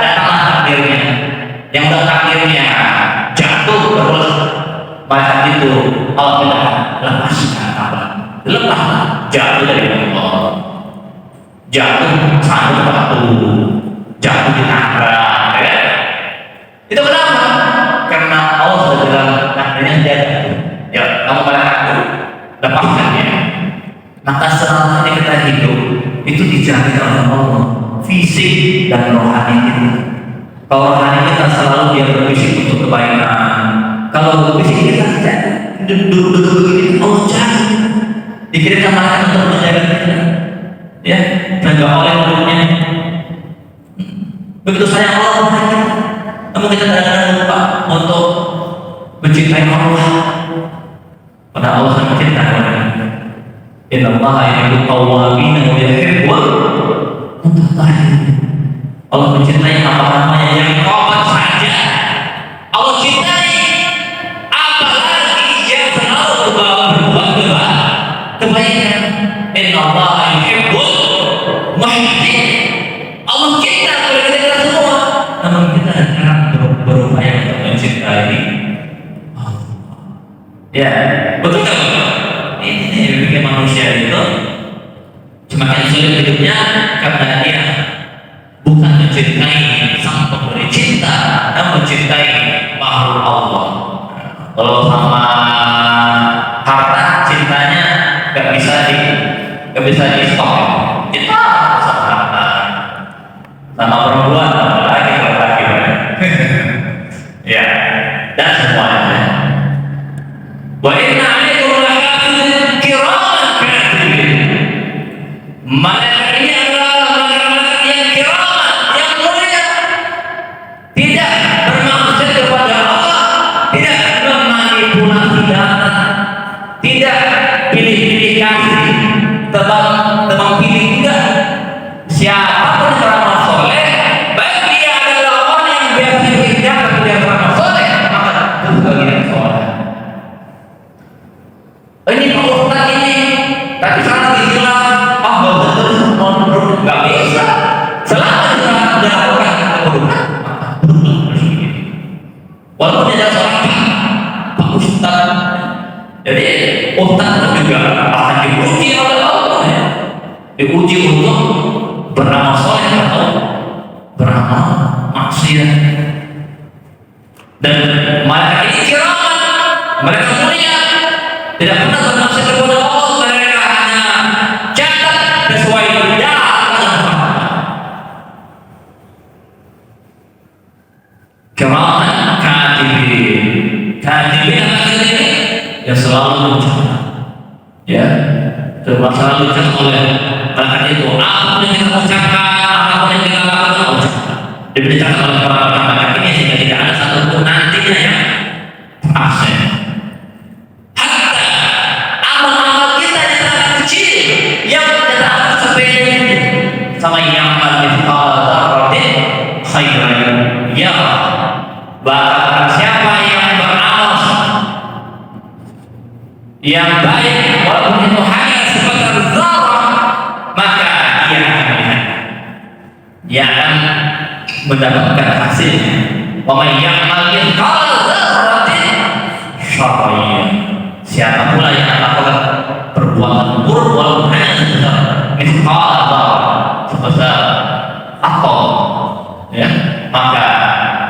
Speaker 1: datanglah takdirnya. Yang udah takdirnya jatuh terus malaikat itu Allah bilang lepaskan apa? Lepas jatuh dari Allah. Jatuh satu batu, jatuh di tangan, ya. Itu kenapa? Karena Allah sudah bilang takdirnya jatuh. Ya, kamu malaikat itu lepaskan ya. Maka selama ini kita hidup itu dijaga oleh Allah, fisik dan rohani kita. Kalau rohani kita selalu dia berbisik untuk kebaikan. Kalau berbisik kita duduk begini, Allah jaga. Dikirimkan malaikat untuk menjaga kita. Ya, jaga oleh mulutnya. Begitu sayang Allah kepada kita. Namun kita kadang-kadang lupa untuk mencintai Allah. Padahal Allah sangat mencintai kita. Inna Allaha yuhibbul tawwabin wa yuhibbul mutatahhirin. Allah mencintai hamba-hambanya yang taubat saja. Allah cintai, apalagi yang selalu berbuat kebaikan. Inna Allaha yuhibbul muhsinin. Allah cinta kepada kita semua. Namun kita jarang berupaya untuk mencintai Allah. Ya, betul kan? Ini bikin manusia itu semakin sulit hidupnya karena dia bukan mencintai sang pemberi cinta, dan mencintai makhluk Allah. Kalau sama harta cintanya gak bisa di stop. Cinta sama harta, sama perempuan, lagi ya, dan semuanya. Wa inna alaikum lahafizin kiraman katibin. Malaikat ini adalah malaikat yang kiraman, yang mulia, tidak bermaksud kepada Allah, tidak memanipulasi data, tidak pilih-pilih kasih, tebang pilih, enggak. Siapapun beramal soleh, baik dia adalah orang yang biasa hijab atau dia beramal soleh, maka itu bagian soleh. Ini Pak Ustaz ini, tapi sangat dibilang, betul nggak bisa. Selama kita melakukan keburukan, walaupun dia adalah seorang Pak Ustaz Jadi otak juga akan diuji oleh Allah ya. Diuji untuk beramal soleh atau beramal maksiat. Dan mereka ini kiraman, mereka mulia, tidak pernah bermaksud kepada Allah. Mereka hanya catat sesuai data. Kiraman katibin, katibin ini yang selalu mencatat, ya, selalu dicatat oleh mereka itu. Apapun yang kita ucapkan, apapun yang kita lakukan, dicatat oleh orang-orang ini sehingga tidak ada satupun nantinya yang absen. Hatta amal-amal kita yang sangat kecil, yang tidak sepele, sama yang mithqala dzarratin khairan yarah. Barang siapa yang beramal yang baik walaupun itu hanya sebesar zarah, maka dia akan melihat, dia akan mendapatkan hasilnya. Wa may ya'mal mithqala dzarratin syarran, siapa pula yang melakukan perbuatan buruk walaupun hanya sebesar mithqala dzarrah, sebesar atom, ya, maka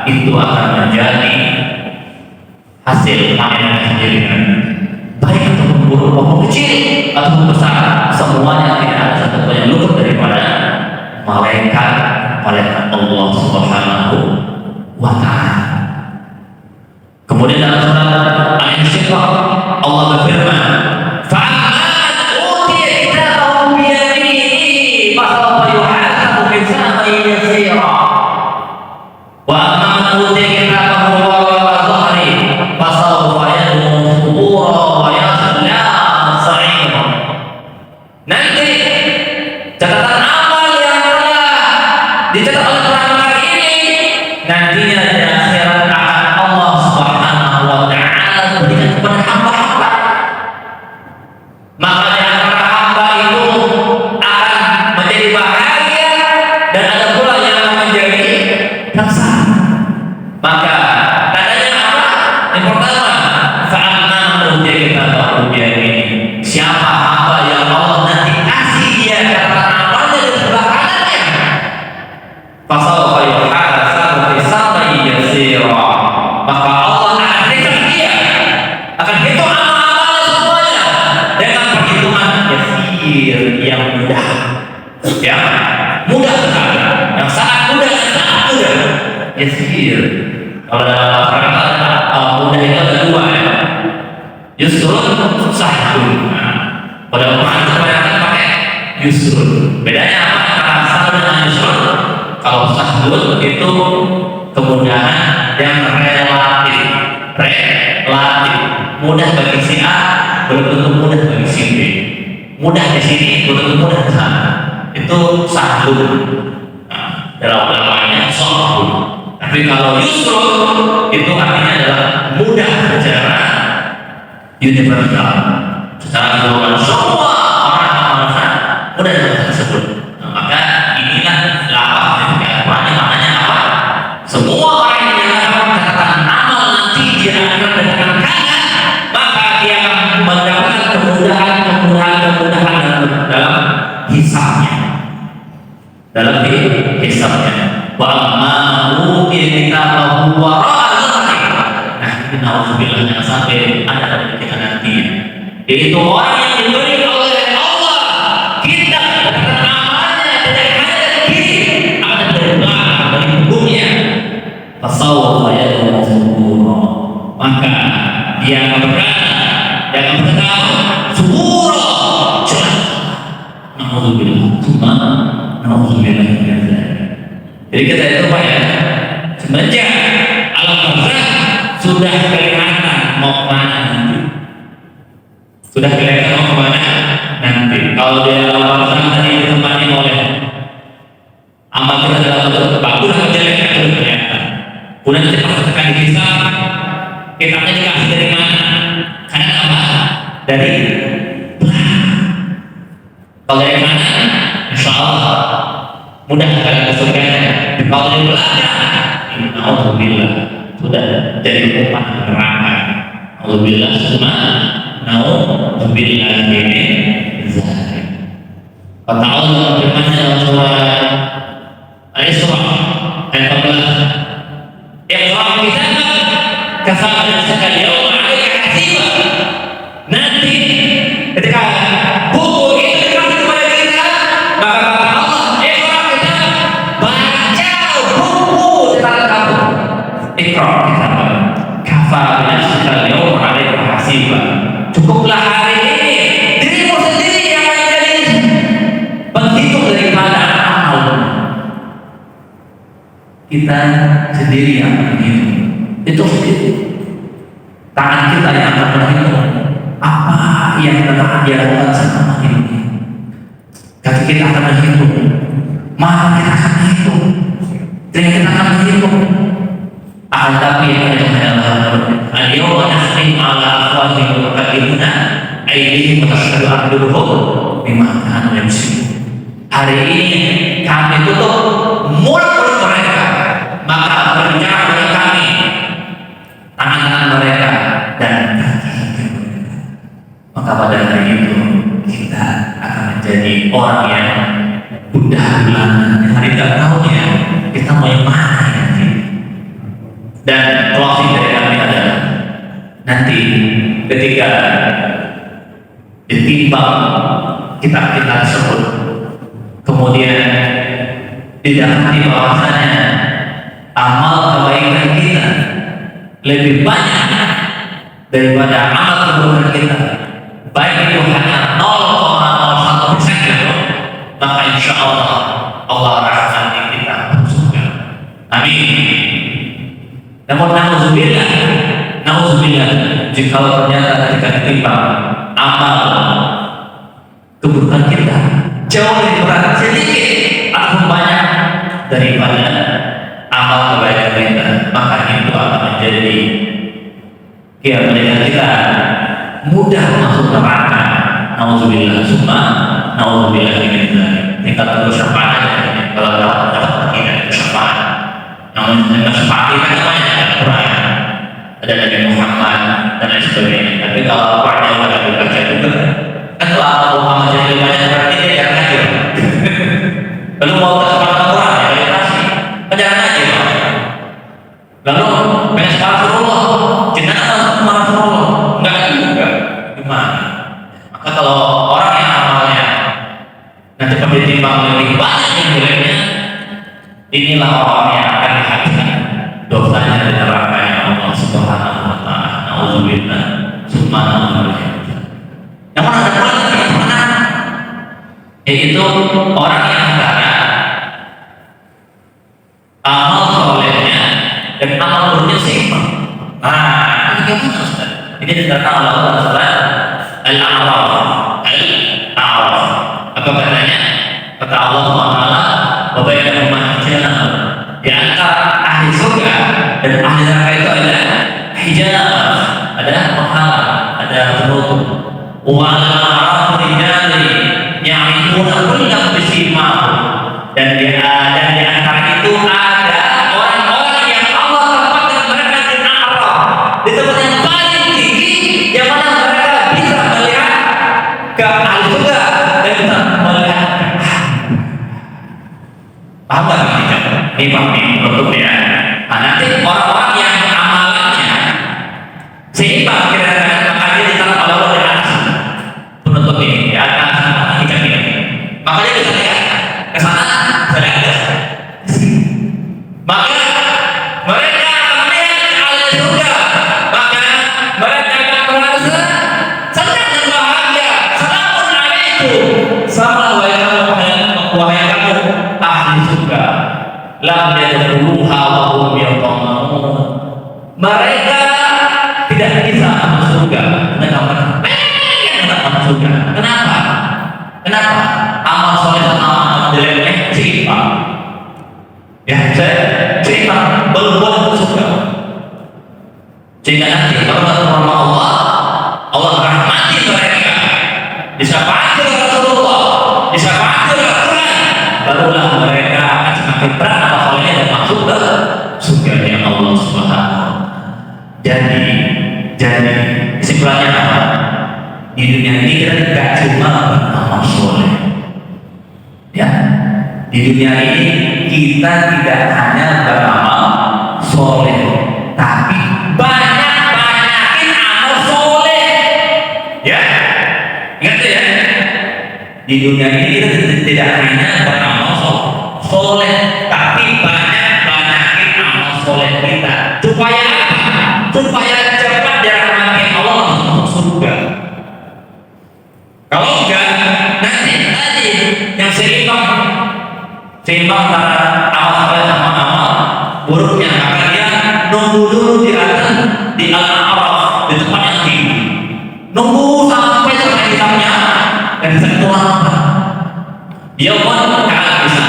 Speaker 1: itu akan menjadi hasil panenannya sendiri. Baik ataupun buruk, maupun kecil ataupun besar, semuanya tidak ada satupun yang luput daripada malaikat Allah Subhanahu wa Ta'ala. Kemudian dalam surat Al-Insyirah Allah berfirman, "Fa'amman utiya kitabahu bi yaminihi fasawfa yuhasabu hisaban yasira. Wa amman utiya kitabahu wara'a dhahrihi fasawfa yad'u thubura wa yasla sa'ira." Nanti catatan amal yang telah dicatat oleh orang ini nantinya di akhirat akan Allah Subhanahu wa Ta'ala berikan kepada hamba-hamba. Maka di antara hamba itu akan menjadi bahagia dan ada pula yang menjadi terasa. Maka tandanya apa? Yang pertama, fa'amman utiya kitabahu bi yaminihi. Siapa hamba yang Allah nanti kasih dia catatan amalnya di sebelah kanannya, fasawfa yuhasabu hisaban yasira, maka Allah akan hitung dia, akan hitung amal-amalnya semuanya dengan perhitungan yasir, yang mudah, yang mudah sekali, yang sangat mudah, yang sangat mudah. Yasir, kalau dalam kata mudah itu ada dua, ya. Yusrun, sahlun. Pada Quran kebanyakan pakai yusrun. Bedanya apa antara sahlun dengan yusrun? Kalau sahlun itu kemudahan yang relatif, mudah bagi si A belum tentu mudah bagi si B. Mudah di sini belum tentu mudah di sana. Itu sahlun. Nah, dalam namanya sahlun. Tapi kalau yusrun itu artinya adalah mudah secara universal, secara global, semua orang amalkan mudah dalam tersebut. Nah, maka inilah lafaz yang Al-Quran maknanya apa? Semua orang yang melakukan catatan amal nanti dia akan mendapatkan kanan, maka dia akan mendapatkan kemudahan dalam hisabnya, dalam hisabnya. Wa amma utiya kitabahu wara'a dhahrihi. Nah, innallaha jangan sampai ada kita nanti, yaitu orang yang diberi oleh Allah kitab catatan amalnya tidak hanya dari kiri, akan dari belakang, dari punggungnya. Fasawfa yad'u thubura, maka dia akan berkata, dia akan berkata thubura, jelas. Na'udzubillah min dzalik. Jadi kita itu Pak ya, semenjak alam barzakh sudah kelihatan mau kemana nanti. Sudah kelihatan mau kemana nanti. Kalau di alam barzakh tadi ditemani oleh amal kita dalam bentuk bagus atau jelek itu kelihatan. Kemudian nanti pas tekan di hisab, kitabnya dikasih dari mana? Karena apa? Dari belakang. Kalau dari mana? Insya Allah mudah kalian ke surganya. Kalau dari belakang, alhamdulillah sudah jadi umat neraka. Alhamdulillah semua Nauzubillahi min dzalik. Kata Allah firman dalam surah Al-Isra ayat 14. Iqra kitabak kafa binafsika al-yawma 'alaika hasiba. Nanti ketika buku itu dikasih kepada kita, maka kata Allah, Iqra kitabak, baca buku catatan kamu. Iqra kitabak kafa binafsika al-yawma 'alaika hasiba. Cukuplah hari ini dirimu sendiri yang menjadi penghitung daripada amal. Kita sendiri yang menghitung. Itu tangan kita yang akan menghitung apa yang telah dia lakukan selama hidupnya. Ketika kita akan menghitung, maka kita akan menghitung, dan kita akan menghitung. Akan tapi yang ada adalah al-yawma nakhtimu ala afwahihim wa tukallimuna aydihim wa tashhadu arjuluhum bima kanu yaksibun. Hari ini kami tutup mulut mereka, maka berbicara dengan kami tangan-tangan mereka dan kaki-kaki mereka. Maka pada hari itu kita akan menjadi orang yang gundah gulana, yang hari tidak tahunya kita mau yang mana nanti. Dan closing dari kami adalah nanti ketika ditimbang kita tersebut, kemudian didapati bahwasanya amal kebaikan kita lebih banyak daripada amal keburukan kita, baik itu hanya 0,01%, maka insya Allah Allah akan kita masuk surga. Amin. Namun nauzubillah, jika ternyata ketika ditimbang amal keburukan kita jauh lebih berat sedikit atau banyak daripada amal kebaikan kita, maka itu akan menjadi menjadikan kita mudah masuk neraka. Nauzubillah, summa nauzubillah min dzalik. Tingkat syafaat kalau dapat kita syafaat. Namun syafaat itu banyak Al-Quran, ada Nabi Muhammad dan lain sebagainya. Tapi kalau Al-Quran yang ada dibaca juga, kan kalau Muhammad jadi banyak berarti dia jangan ngaji. Lalu mau tersebar Al-Quran ya meditasi, jangan ngaji. Lalu pengen sebar Rasulullah, jangan sama Rasulullah, enggak juga. Gimana? Maka kalau orang yang amalnya nanti ditimbang lebih banyak yang jeleknya, inilah orang yang akan dihabiskan dosanya di neraka yang Allah Subhanahu wa Ta'ala. Nauzubillah, summa nauzubillah. Yang mana ada pula yang pernah, yaitu orang yang antara amal solehnya dan amal buruknya seimbang. Nah, ini gimana Ustaz? Ini diterangkan oleh Allah Subhanahu Al-A'raf. Al-A'raf. Apa katanya? Kata Allah Subhanahu wa bainahuma hijab. Di antara ahli surga dan ahli neraka itu ada hijab, ada penghalang, ada penutup. Wa al-a'raf rijali ya'rifuna kullam bisimahum. Dan di antara itu ada orang-orang yang Allah tempatkan mereka di A'raf, di tempat yang paling tinggi, yang mana mereka bisa melihat ke ahli surga dan bisa melihat. Paham gak ini? Ini paham nih, bentuknya. Nah, nanti orang-orang yang amalannya seimbang kira-kira, maka dia ditaruh oleh Allah di atas penutup ini, di atas hijab ini. Maka dia bisa lihat ke sana, bisa lihat ke sana. Maka mereka akan melihat ahli surga, maka mereka akan merasa senang dan bahagia. Salamun alaikum, sama wahai kamu ahli surga. Lam yadkhuluha wa hum yatamaun. Mereka tidak bisa masuk surga dengan pengen masuk surga. Kenapa? Kenapa? Amal soleh sama amal jelek seimbang. Ya, seimbang berbuat surga. Sehingga nanti kalau datang rumah Allah, Allah rahmati mereka, disyafaati oleh Rasulullah, disyafaati oleh Al-Quran, barulah mereka akan semakin berat amal solehnya dan masuk ke surganya Allah Subhanahu. Jadi kesimpulannya apa? Di dunia ini kita tidak cuma beramal soleh, ya. Di dunia ini kita tidak hanya beramal soleh, tapi banyakin amal soleh, ya. Ingat ya. Di dunia ini kita tidak hanya beramal soleh, tapi banyakin amal soleh kita. Supaya apa? Supaya cepat dirahmati Allah masuk surga. Kalau enggak, nanti yang seimbang antara amal soleh sama amal buruknya, maka dia nunggu dulu di atas di al-araf, di tempat yang tinggi, nunggu sampai selesai hisabnya dan bisa keluar. Dia pun kalau bisa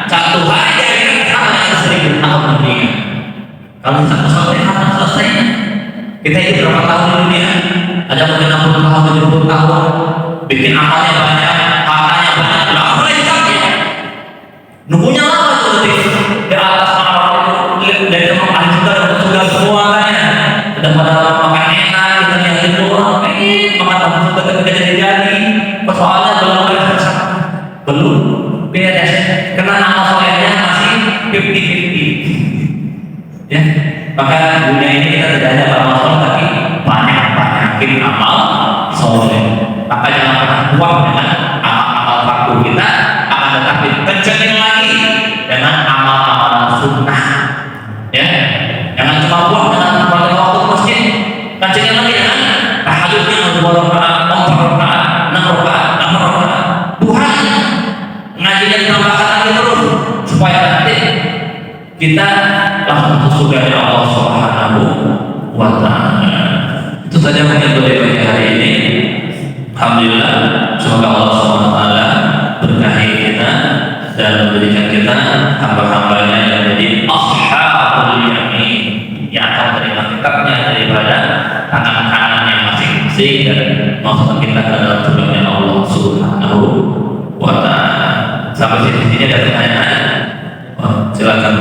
Speaker 1: satu hari dia sama yang 1000 tahun lebih. Kalau satu tahun selesai, kita hidup berapa tahun di dunia? Ada mungkin 60 tahun, 70 tahun, bikin amalnya banyak, hartanya banyak, lama hisabnya. Nunggunya lama tuh di atas orang itu dari teman ahli sudah semua kan ya. Sudah pada makan enak, kita yang itu makan sudah tidak jadi. Persoalannya belum beres, karena amal solehnya masih 50-50. Ya, maka dunia ini kita tidak hanya beramal soleh, tapi banyakin amal soleh. Maka jangan pernah buang dengan amal-amal fardu kita, akan tetapi kencengin lagi dengan amal-amal sunnah. Ya, jangan cuma buang dengan pada waktu masjid, kencengin lagi dengan tahajudnya 2 rakaat, 4 rakaat, 6 rakaat, 8 rakaat. Tuhan ngajinya ditambahkan lagi terus supaya nanti kita langsung ke surga Allah Subhanahu wa Ta'ala. Itu saja mungkin bagi hari ini. Alhamdulillah, semoga Allah Subhanahu wa Ta'ala berkahi kita dan menjadikan kita hamba-hambanya yang menjadi ashabul yamin, yang akan menerima kitabnya daripada tangan kanan yang masing-masing dan masuk kita ke dalam surga Allah Subhanahu wa Ta'ala. Sampai sini ada pertanyaan? Silakan.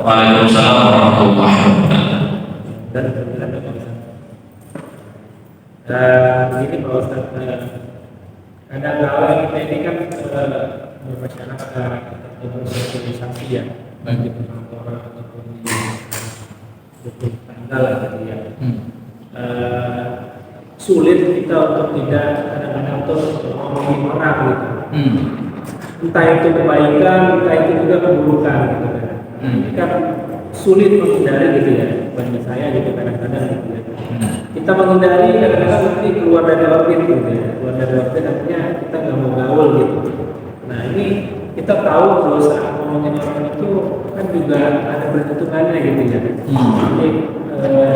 Speaker 1: Waalaikumsalam warahmatullahi wabarakatuh.
Speaker 2: Begini Pak Ustaz, kadang-kadang kita ini kan bermasyarakat atau bersosialisasi ya, baik di perkantoran ataupun di tanggal gitu ya. Sulit kita untuk tidak kadang-kadang untuk ngomongin orang gitu. Entah itu kebaikan, entah itu juga keburukan gitu kan. Ini kan sulit menghindari gitu ya, bagi saya gitu kadang-kadang gitu ya. Kita menghindari kadang-kadang nanti keluar dari orbit gitu ya, keluar dari orbit artinya kita nggak mau gaul gitu. Nah ini kita tahu kalau saat ngomongin orang itu kan juga ada perhitungannya gitu ya. Jadi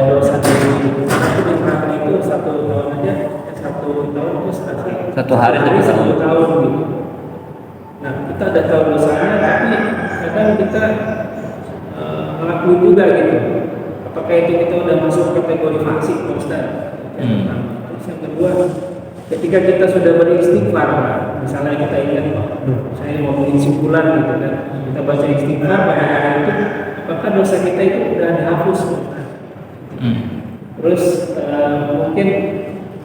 Speaker 2: dosa dari satu diperhatikan itu 1 tahun aja, 1 tahun itu satu hari 1 tahun gitu. Nah kita ada tahu dosanya, tapi kadang kita ngelakuin juga gitu. Apakah itu kita udah masuk kategori fasik, Pak Ustaz? Terus yang kedua, ketika kita sudah beristighfar, misalnya kita ingat, saya ngomongin simpulan gitu kan, kita baca istighfar pada hari itu, apakah dosa kita itu udah dihapus? Terus mungkin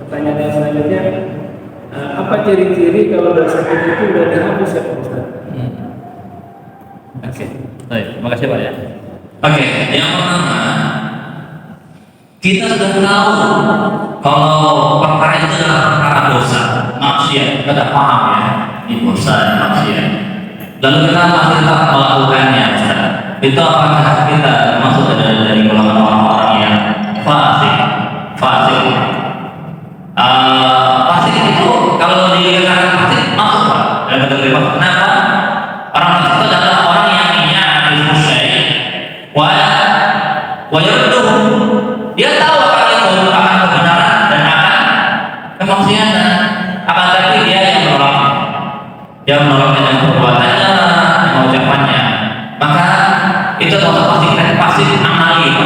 Speaker 2: pertanyaan yang selanjutnya, apa ciri-ciri kalau dosa kita itu udah dihapus ya Pak Ustaz?
Speaker 3: Oke, baik, terima kasih Pak ya.
Speaker 1: Oke, yang pertama kita sudah tahu kalau perkara itu adalah perkara dosa, maksiat, kita sudah paham ya, ini dosa dan maksiat. Lalu kita masih tetap melakukannya, Ustaz. Itu apakah kita masuk dari golongan orang-orang yang fasik? Fasik itu kalau dikatakan fasik masuk Pak dalam kategori fasik. Kenapa? Orang fasik itu adalah orang yang dia tahu akan itu akan kebenaran dan akan kemaksiatan, akan tapi dia yang menolaknya. Dia menolak dengan perbuatannya, dengan ucapannya. Maka itu termasuk fasik amali.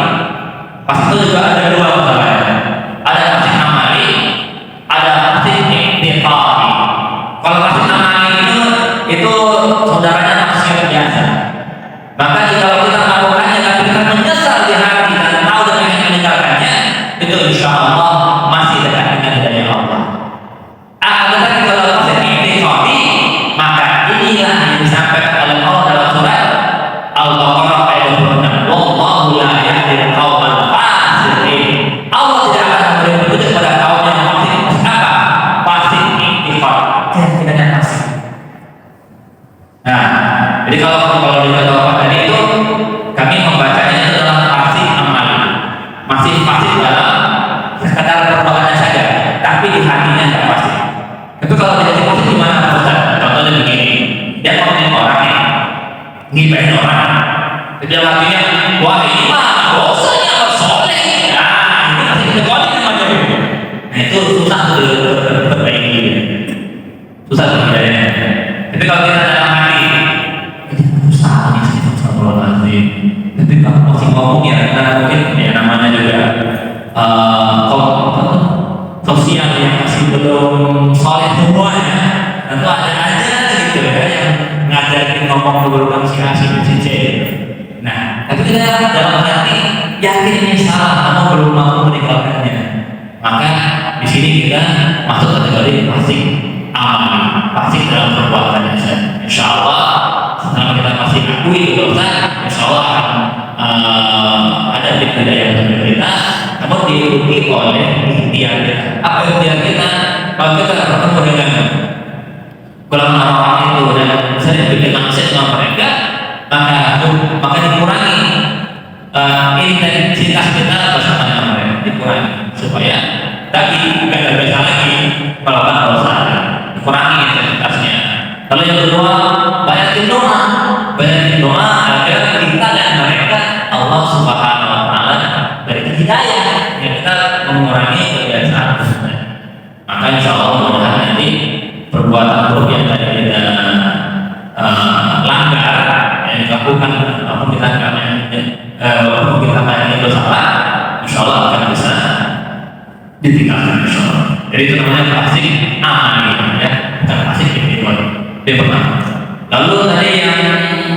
Speaker 1: Fasik itu juga ada 2 masalah. Ada insya Allah masih dekat dengan hidayah Allah. Akan tetapi kalau proses intikadi, maka inilah yang disampaikan oleh Allah dalam surat Al-Baqarah ayat 26. Wallahu la yahdil qaumal fasiqin. Allah tidak akan memberi petunjuk pada kaum yang fasik. Apa? Fasik intikad. Keyakinan fasik. Nah, jadi kalau di kata tadi itu kami membacanya itu adalah fasik amali. Masih fasik dalam sekadar perbuatannya saja, tapi di hatinya tidak fasik. Itu kalau tidak fasik gimana Ustaz? Contohnya begini, dia ngomongin orang nih, ngibahin orang, dia hatinya, wah ini mah dosanya soleh. Nah, ini masih ketekoni namanya. Nah itu susah berbaiki, susah berbedanya. Tapi kalau kita dalam hati, susah nih sih, tapi kalau masih ngomong ya, karena mungkin ya namanya juga sosial yang masih belum solid semuanya, tentu ada aja gitu ya yang ngajarin ngomong keburukan si C. Nah, tapi kita dalam hati yakin ini salah, namun belum mampu meninggalkannya. Maka di sini kita masuk kategori fasik amali, fasik dalam perbuatannya. Insya Allah setelah kita masih akui itu dosa, insya Allah akan ada di hidayah dari kita, namun diikuti oleh ikhtiar kita. Apa ikhtiar kita? Kalau kita bertemu dengan golongan orang itu dan misalnya bikin maksiat sama mereka, maka dikurangi intensitas kita bersama dengan mereka, dikurangi supaya tadi tidak terbiasa lagi melakukan dosa, dikurangi intensitasnya. Lalu yang kedua, banyakin doa agar kita dan mereka Allah Subhanahu Wa Taala beri hidayah yang kita mengurangi kebiasaan. Maka insya Allah mudah-mudahan nanti perbuatan buruk yang tadi kita langgar, yang dilakukan walaupun kita itu salah, insya Allah akan bisa ditinggalkan insya Allah. Jadi itu namanya fasik amali ya, bukan fasik individual. Yang pertama. Lalu tadi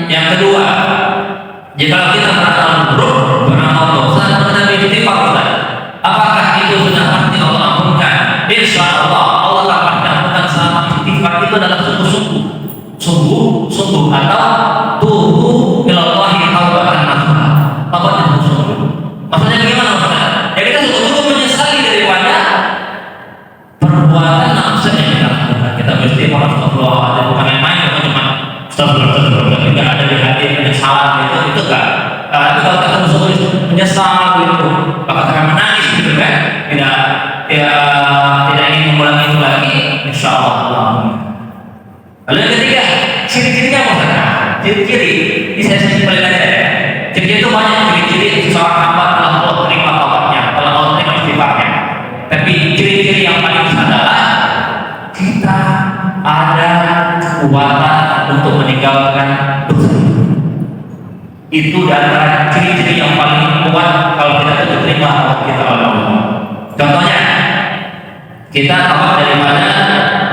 Speaker 1: yang kedua, jika kita beramal buruk, beramal dosa, mengenai istighfar, apakah itu sudah pasti Allah ampunkan? Insya Allah Allah akan pasti ampunkan selama istighfar itu adalah sungguh atau tubuh ilallahi taubatan nasuha. Taubat yang sungguh. Maksudnya gimana Ustaz? Ya kita sungguh menyesali daripada perbuatan nafsu yang kita lakukan. Kita beristighfar astagfirullah, bukan main-main, bukan cuma astagfirullah, tidak ada di hati penyesalan itu enggak. Tapi kalau kita sungguh menyesal gitu, maka akan menangis gitu kan? Tidak ingin mengulangi itu lagi, insya Allah. Lalu yang ketiga, ciri-cirinya apa Ustaz? Ciri-ciri, ini saya simpelin aja ya. Ciri-ciri itu banyak ciri-ciri seorang hamba telah Allah terima taubatnya, telah Allah terima istighfarnya. Tapi ciri-ciri yang paling besar adalah kita ada kekuatan untuk meninggalkan dosa. Itu adalah ciri-ciri yang paling kuat kalau kita diterima kita oleh Allah. Contohnya, kita taubat daripada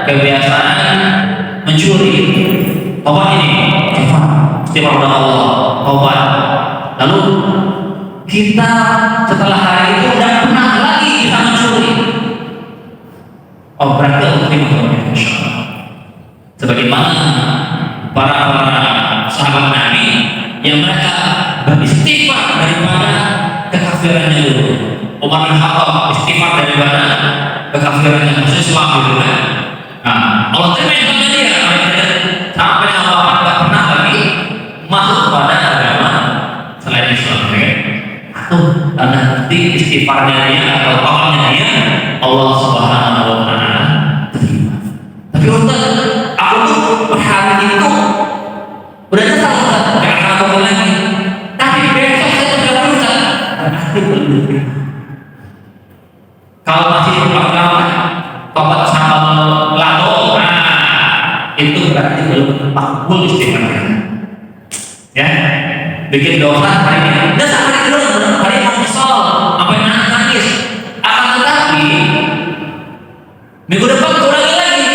Speaker 1: kebiasaan mencuri. Taubat ini, istighfar kepada Allah, taubat. Lalu kita setelah hari itu tidak pernah lagi kita mencuri. Oh berarti Allah terima taubatnya, insya Allah. Sebagaimana para sahabat Nabi yang mereka beristighfar daripada kekafirannya dulu. Umar bin Khattab istighfar daripada kekafirannya, maksudnya Islam gitu kan. Nah, Allah terima istighfarnya dia sampai Allah tidak pernah lagi masuk kepada agama selain Islam kan. Nanti istighfarnya dia atau taubatnya dia Allah Subhanahu Wa Taala terima. Tapi Ustaz, aku tuh berhari itu udah nyesal Ustaz, karena aku lagi. Tapi besok saya sudah Ustaz. Kalau masih berpengalaman tobat sama lalu, itu berarti belum makbul istighfarnya. Ya, bikin dosa hari ini, dosa hari ini hari ini menyesal, apa yang nangis. Akan tetapi minggu depan ulangi lagi,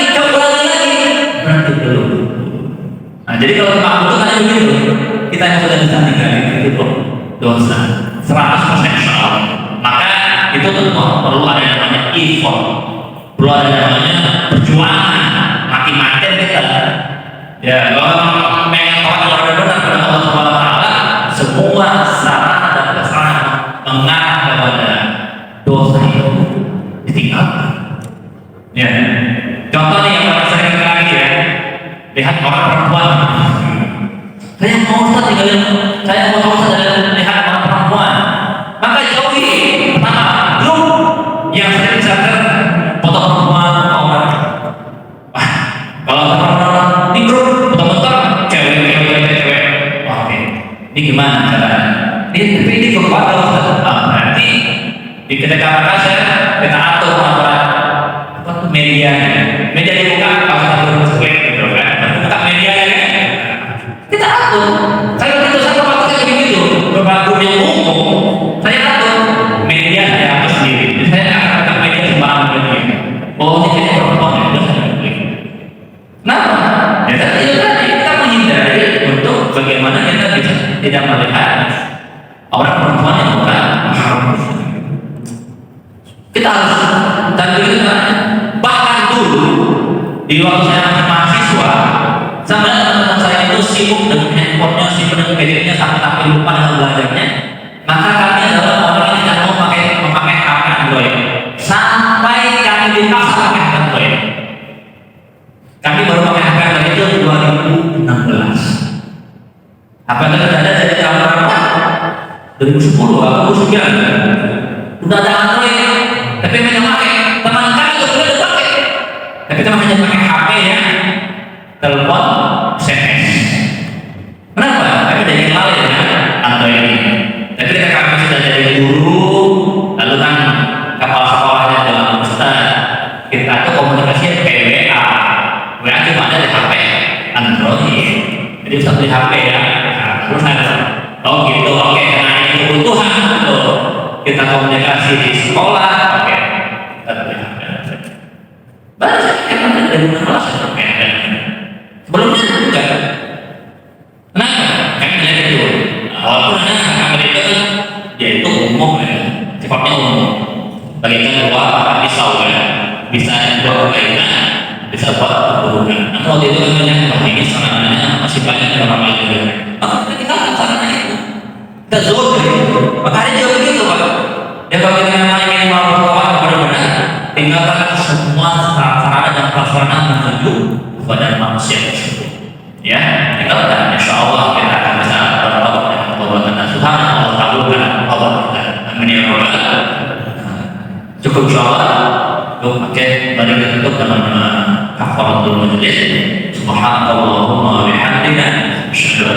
Speaker 1: berarti belum. Nah, jadi kalau makbul itu hanya begitu, kita yang sudah bisa tinggalin itu dosa 100% insya Allah. Maka kita itu tentu perlu ada namanya effort, perlu ada namanya perjuangan, mati-matian kita. Ya, kalau pengen tahu yang benar kepada Allah Subhanahu Wa Taala, semua sarana dan prasarana mengarah kepada dosa itu ditinggalkan. Ya, contoh nih yang paling sering lagi ya, lihat orang perempuan. Saya mau Ustaz tinggalin, saya mau Ustaz lihat orang perempuan. Maka jauhi pertama grup yang sering sadar foto perempuan orang. Kalau orang di grup foto-foto cewek. Oke, ini gimana caranya? Ini kepada Ustaz. Berarti di ketika kita atur apa media dibuka kalau kita sesuai gitu kan, buka media kita atur. Kalau itu satu waktu kayak begitu berbagai yang umum, saya atur media saya atur sendiri. Saya akan buka media sembarang media. Oh ini kayaknya perempuan ya, udah saya pilih. Kenapa? Ya tadi kita menghindari untuk bagaimana kita bisa tidak melihat orang perempuan yang bukan. Kita harus dan kita bahkan dulu di waktu saya masih mahasiswa, sama teman-teman saya itu sibuk dengan handphonenya, sibuk dengan gadgetnya sampai lupa dengan belajarnya. Maka kami adalah orang yang tidak mau memakai HP Android sampai kami dipaksa pakai Android. Kami baru pakai HP Android itu 2016. HP Android ada dari tahun berapa? 2010 atau 2009. Udah ada Android, tapi memang pakai. Teman kami itu sudah pakai, tapi kita hanya pakai HP ya, telepon, SMS. Kenapa? Kami udah kenal ya Android ini. Tapi ketika kami sudah jadi guru, lalu kan kepala sekolahnya dalam Ustaz, kita tuh komunikasi kayak WA cuma ada di HP Android. Jadi Ustaz beli HP ya, terus oh gitu, oke, karena ini kebutuhan untuk kita komunikasi di sekolah, oke. Banyak yang ada dari mana sebelumnya enggak. Kenapa? Kami melihat itu. Walaupun kamera itu kan dia itu umum ya, sifatnya umum. Bagikan dua pisau ya, bisa buat kebaikan, bisa buat keburukan. Nah waktu itu kan ini sarananya masih banyak orang lain juga. Maka kita akan sarana itu. Kita zuhud itu. Maka hari juga begitu Pak. Ya kalau kita memang ingin melakukan benar-benar, tinggalkan semua sarana dan prasarana menuju kepada manusia tersebut. Ya, tinggalkan. Insya Allah kita akan bisa bertobat dengan perbuatan nasuhan. Allah kabulkan Allah kita. Amin ya rabbal alamin. Cukup insya Allah. Oke, mari kita tutup dengan kafaratul majlis. Subhanallahumma wa bihamdika. Asyhadu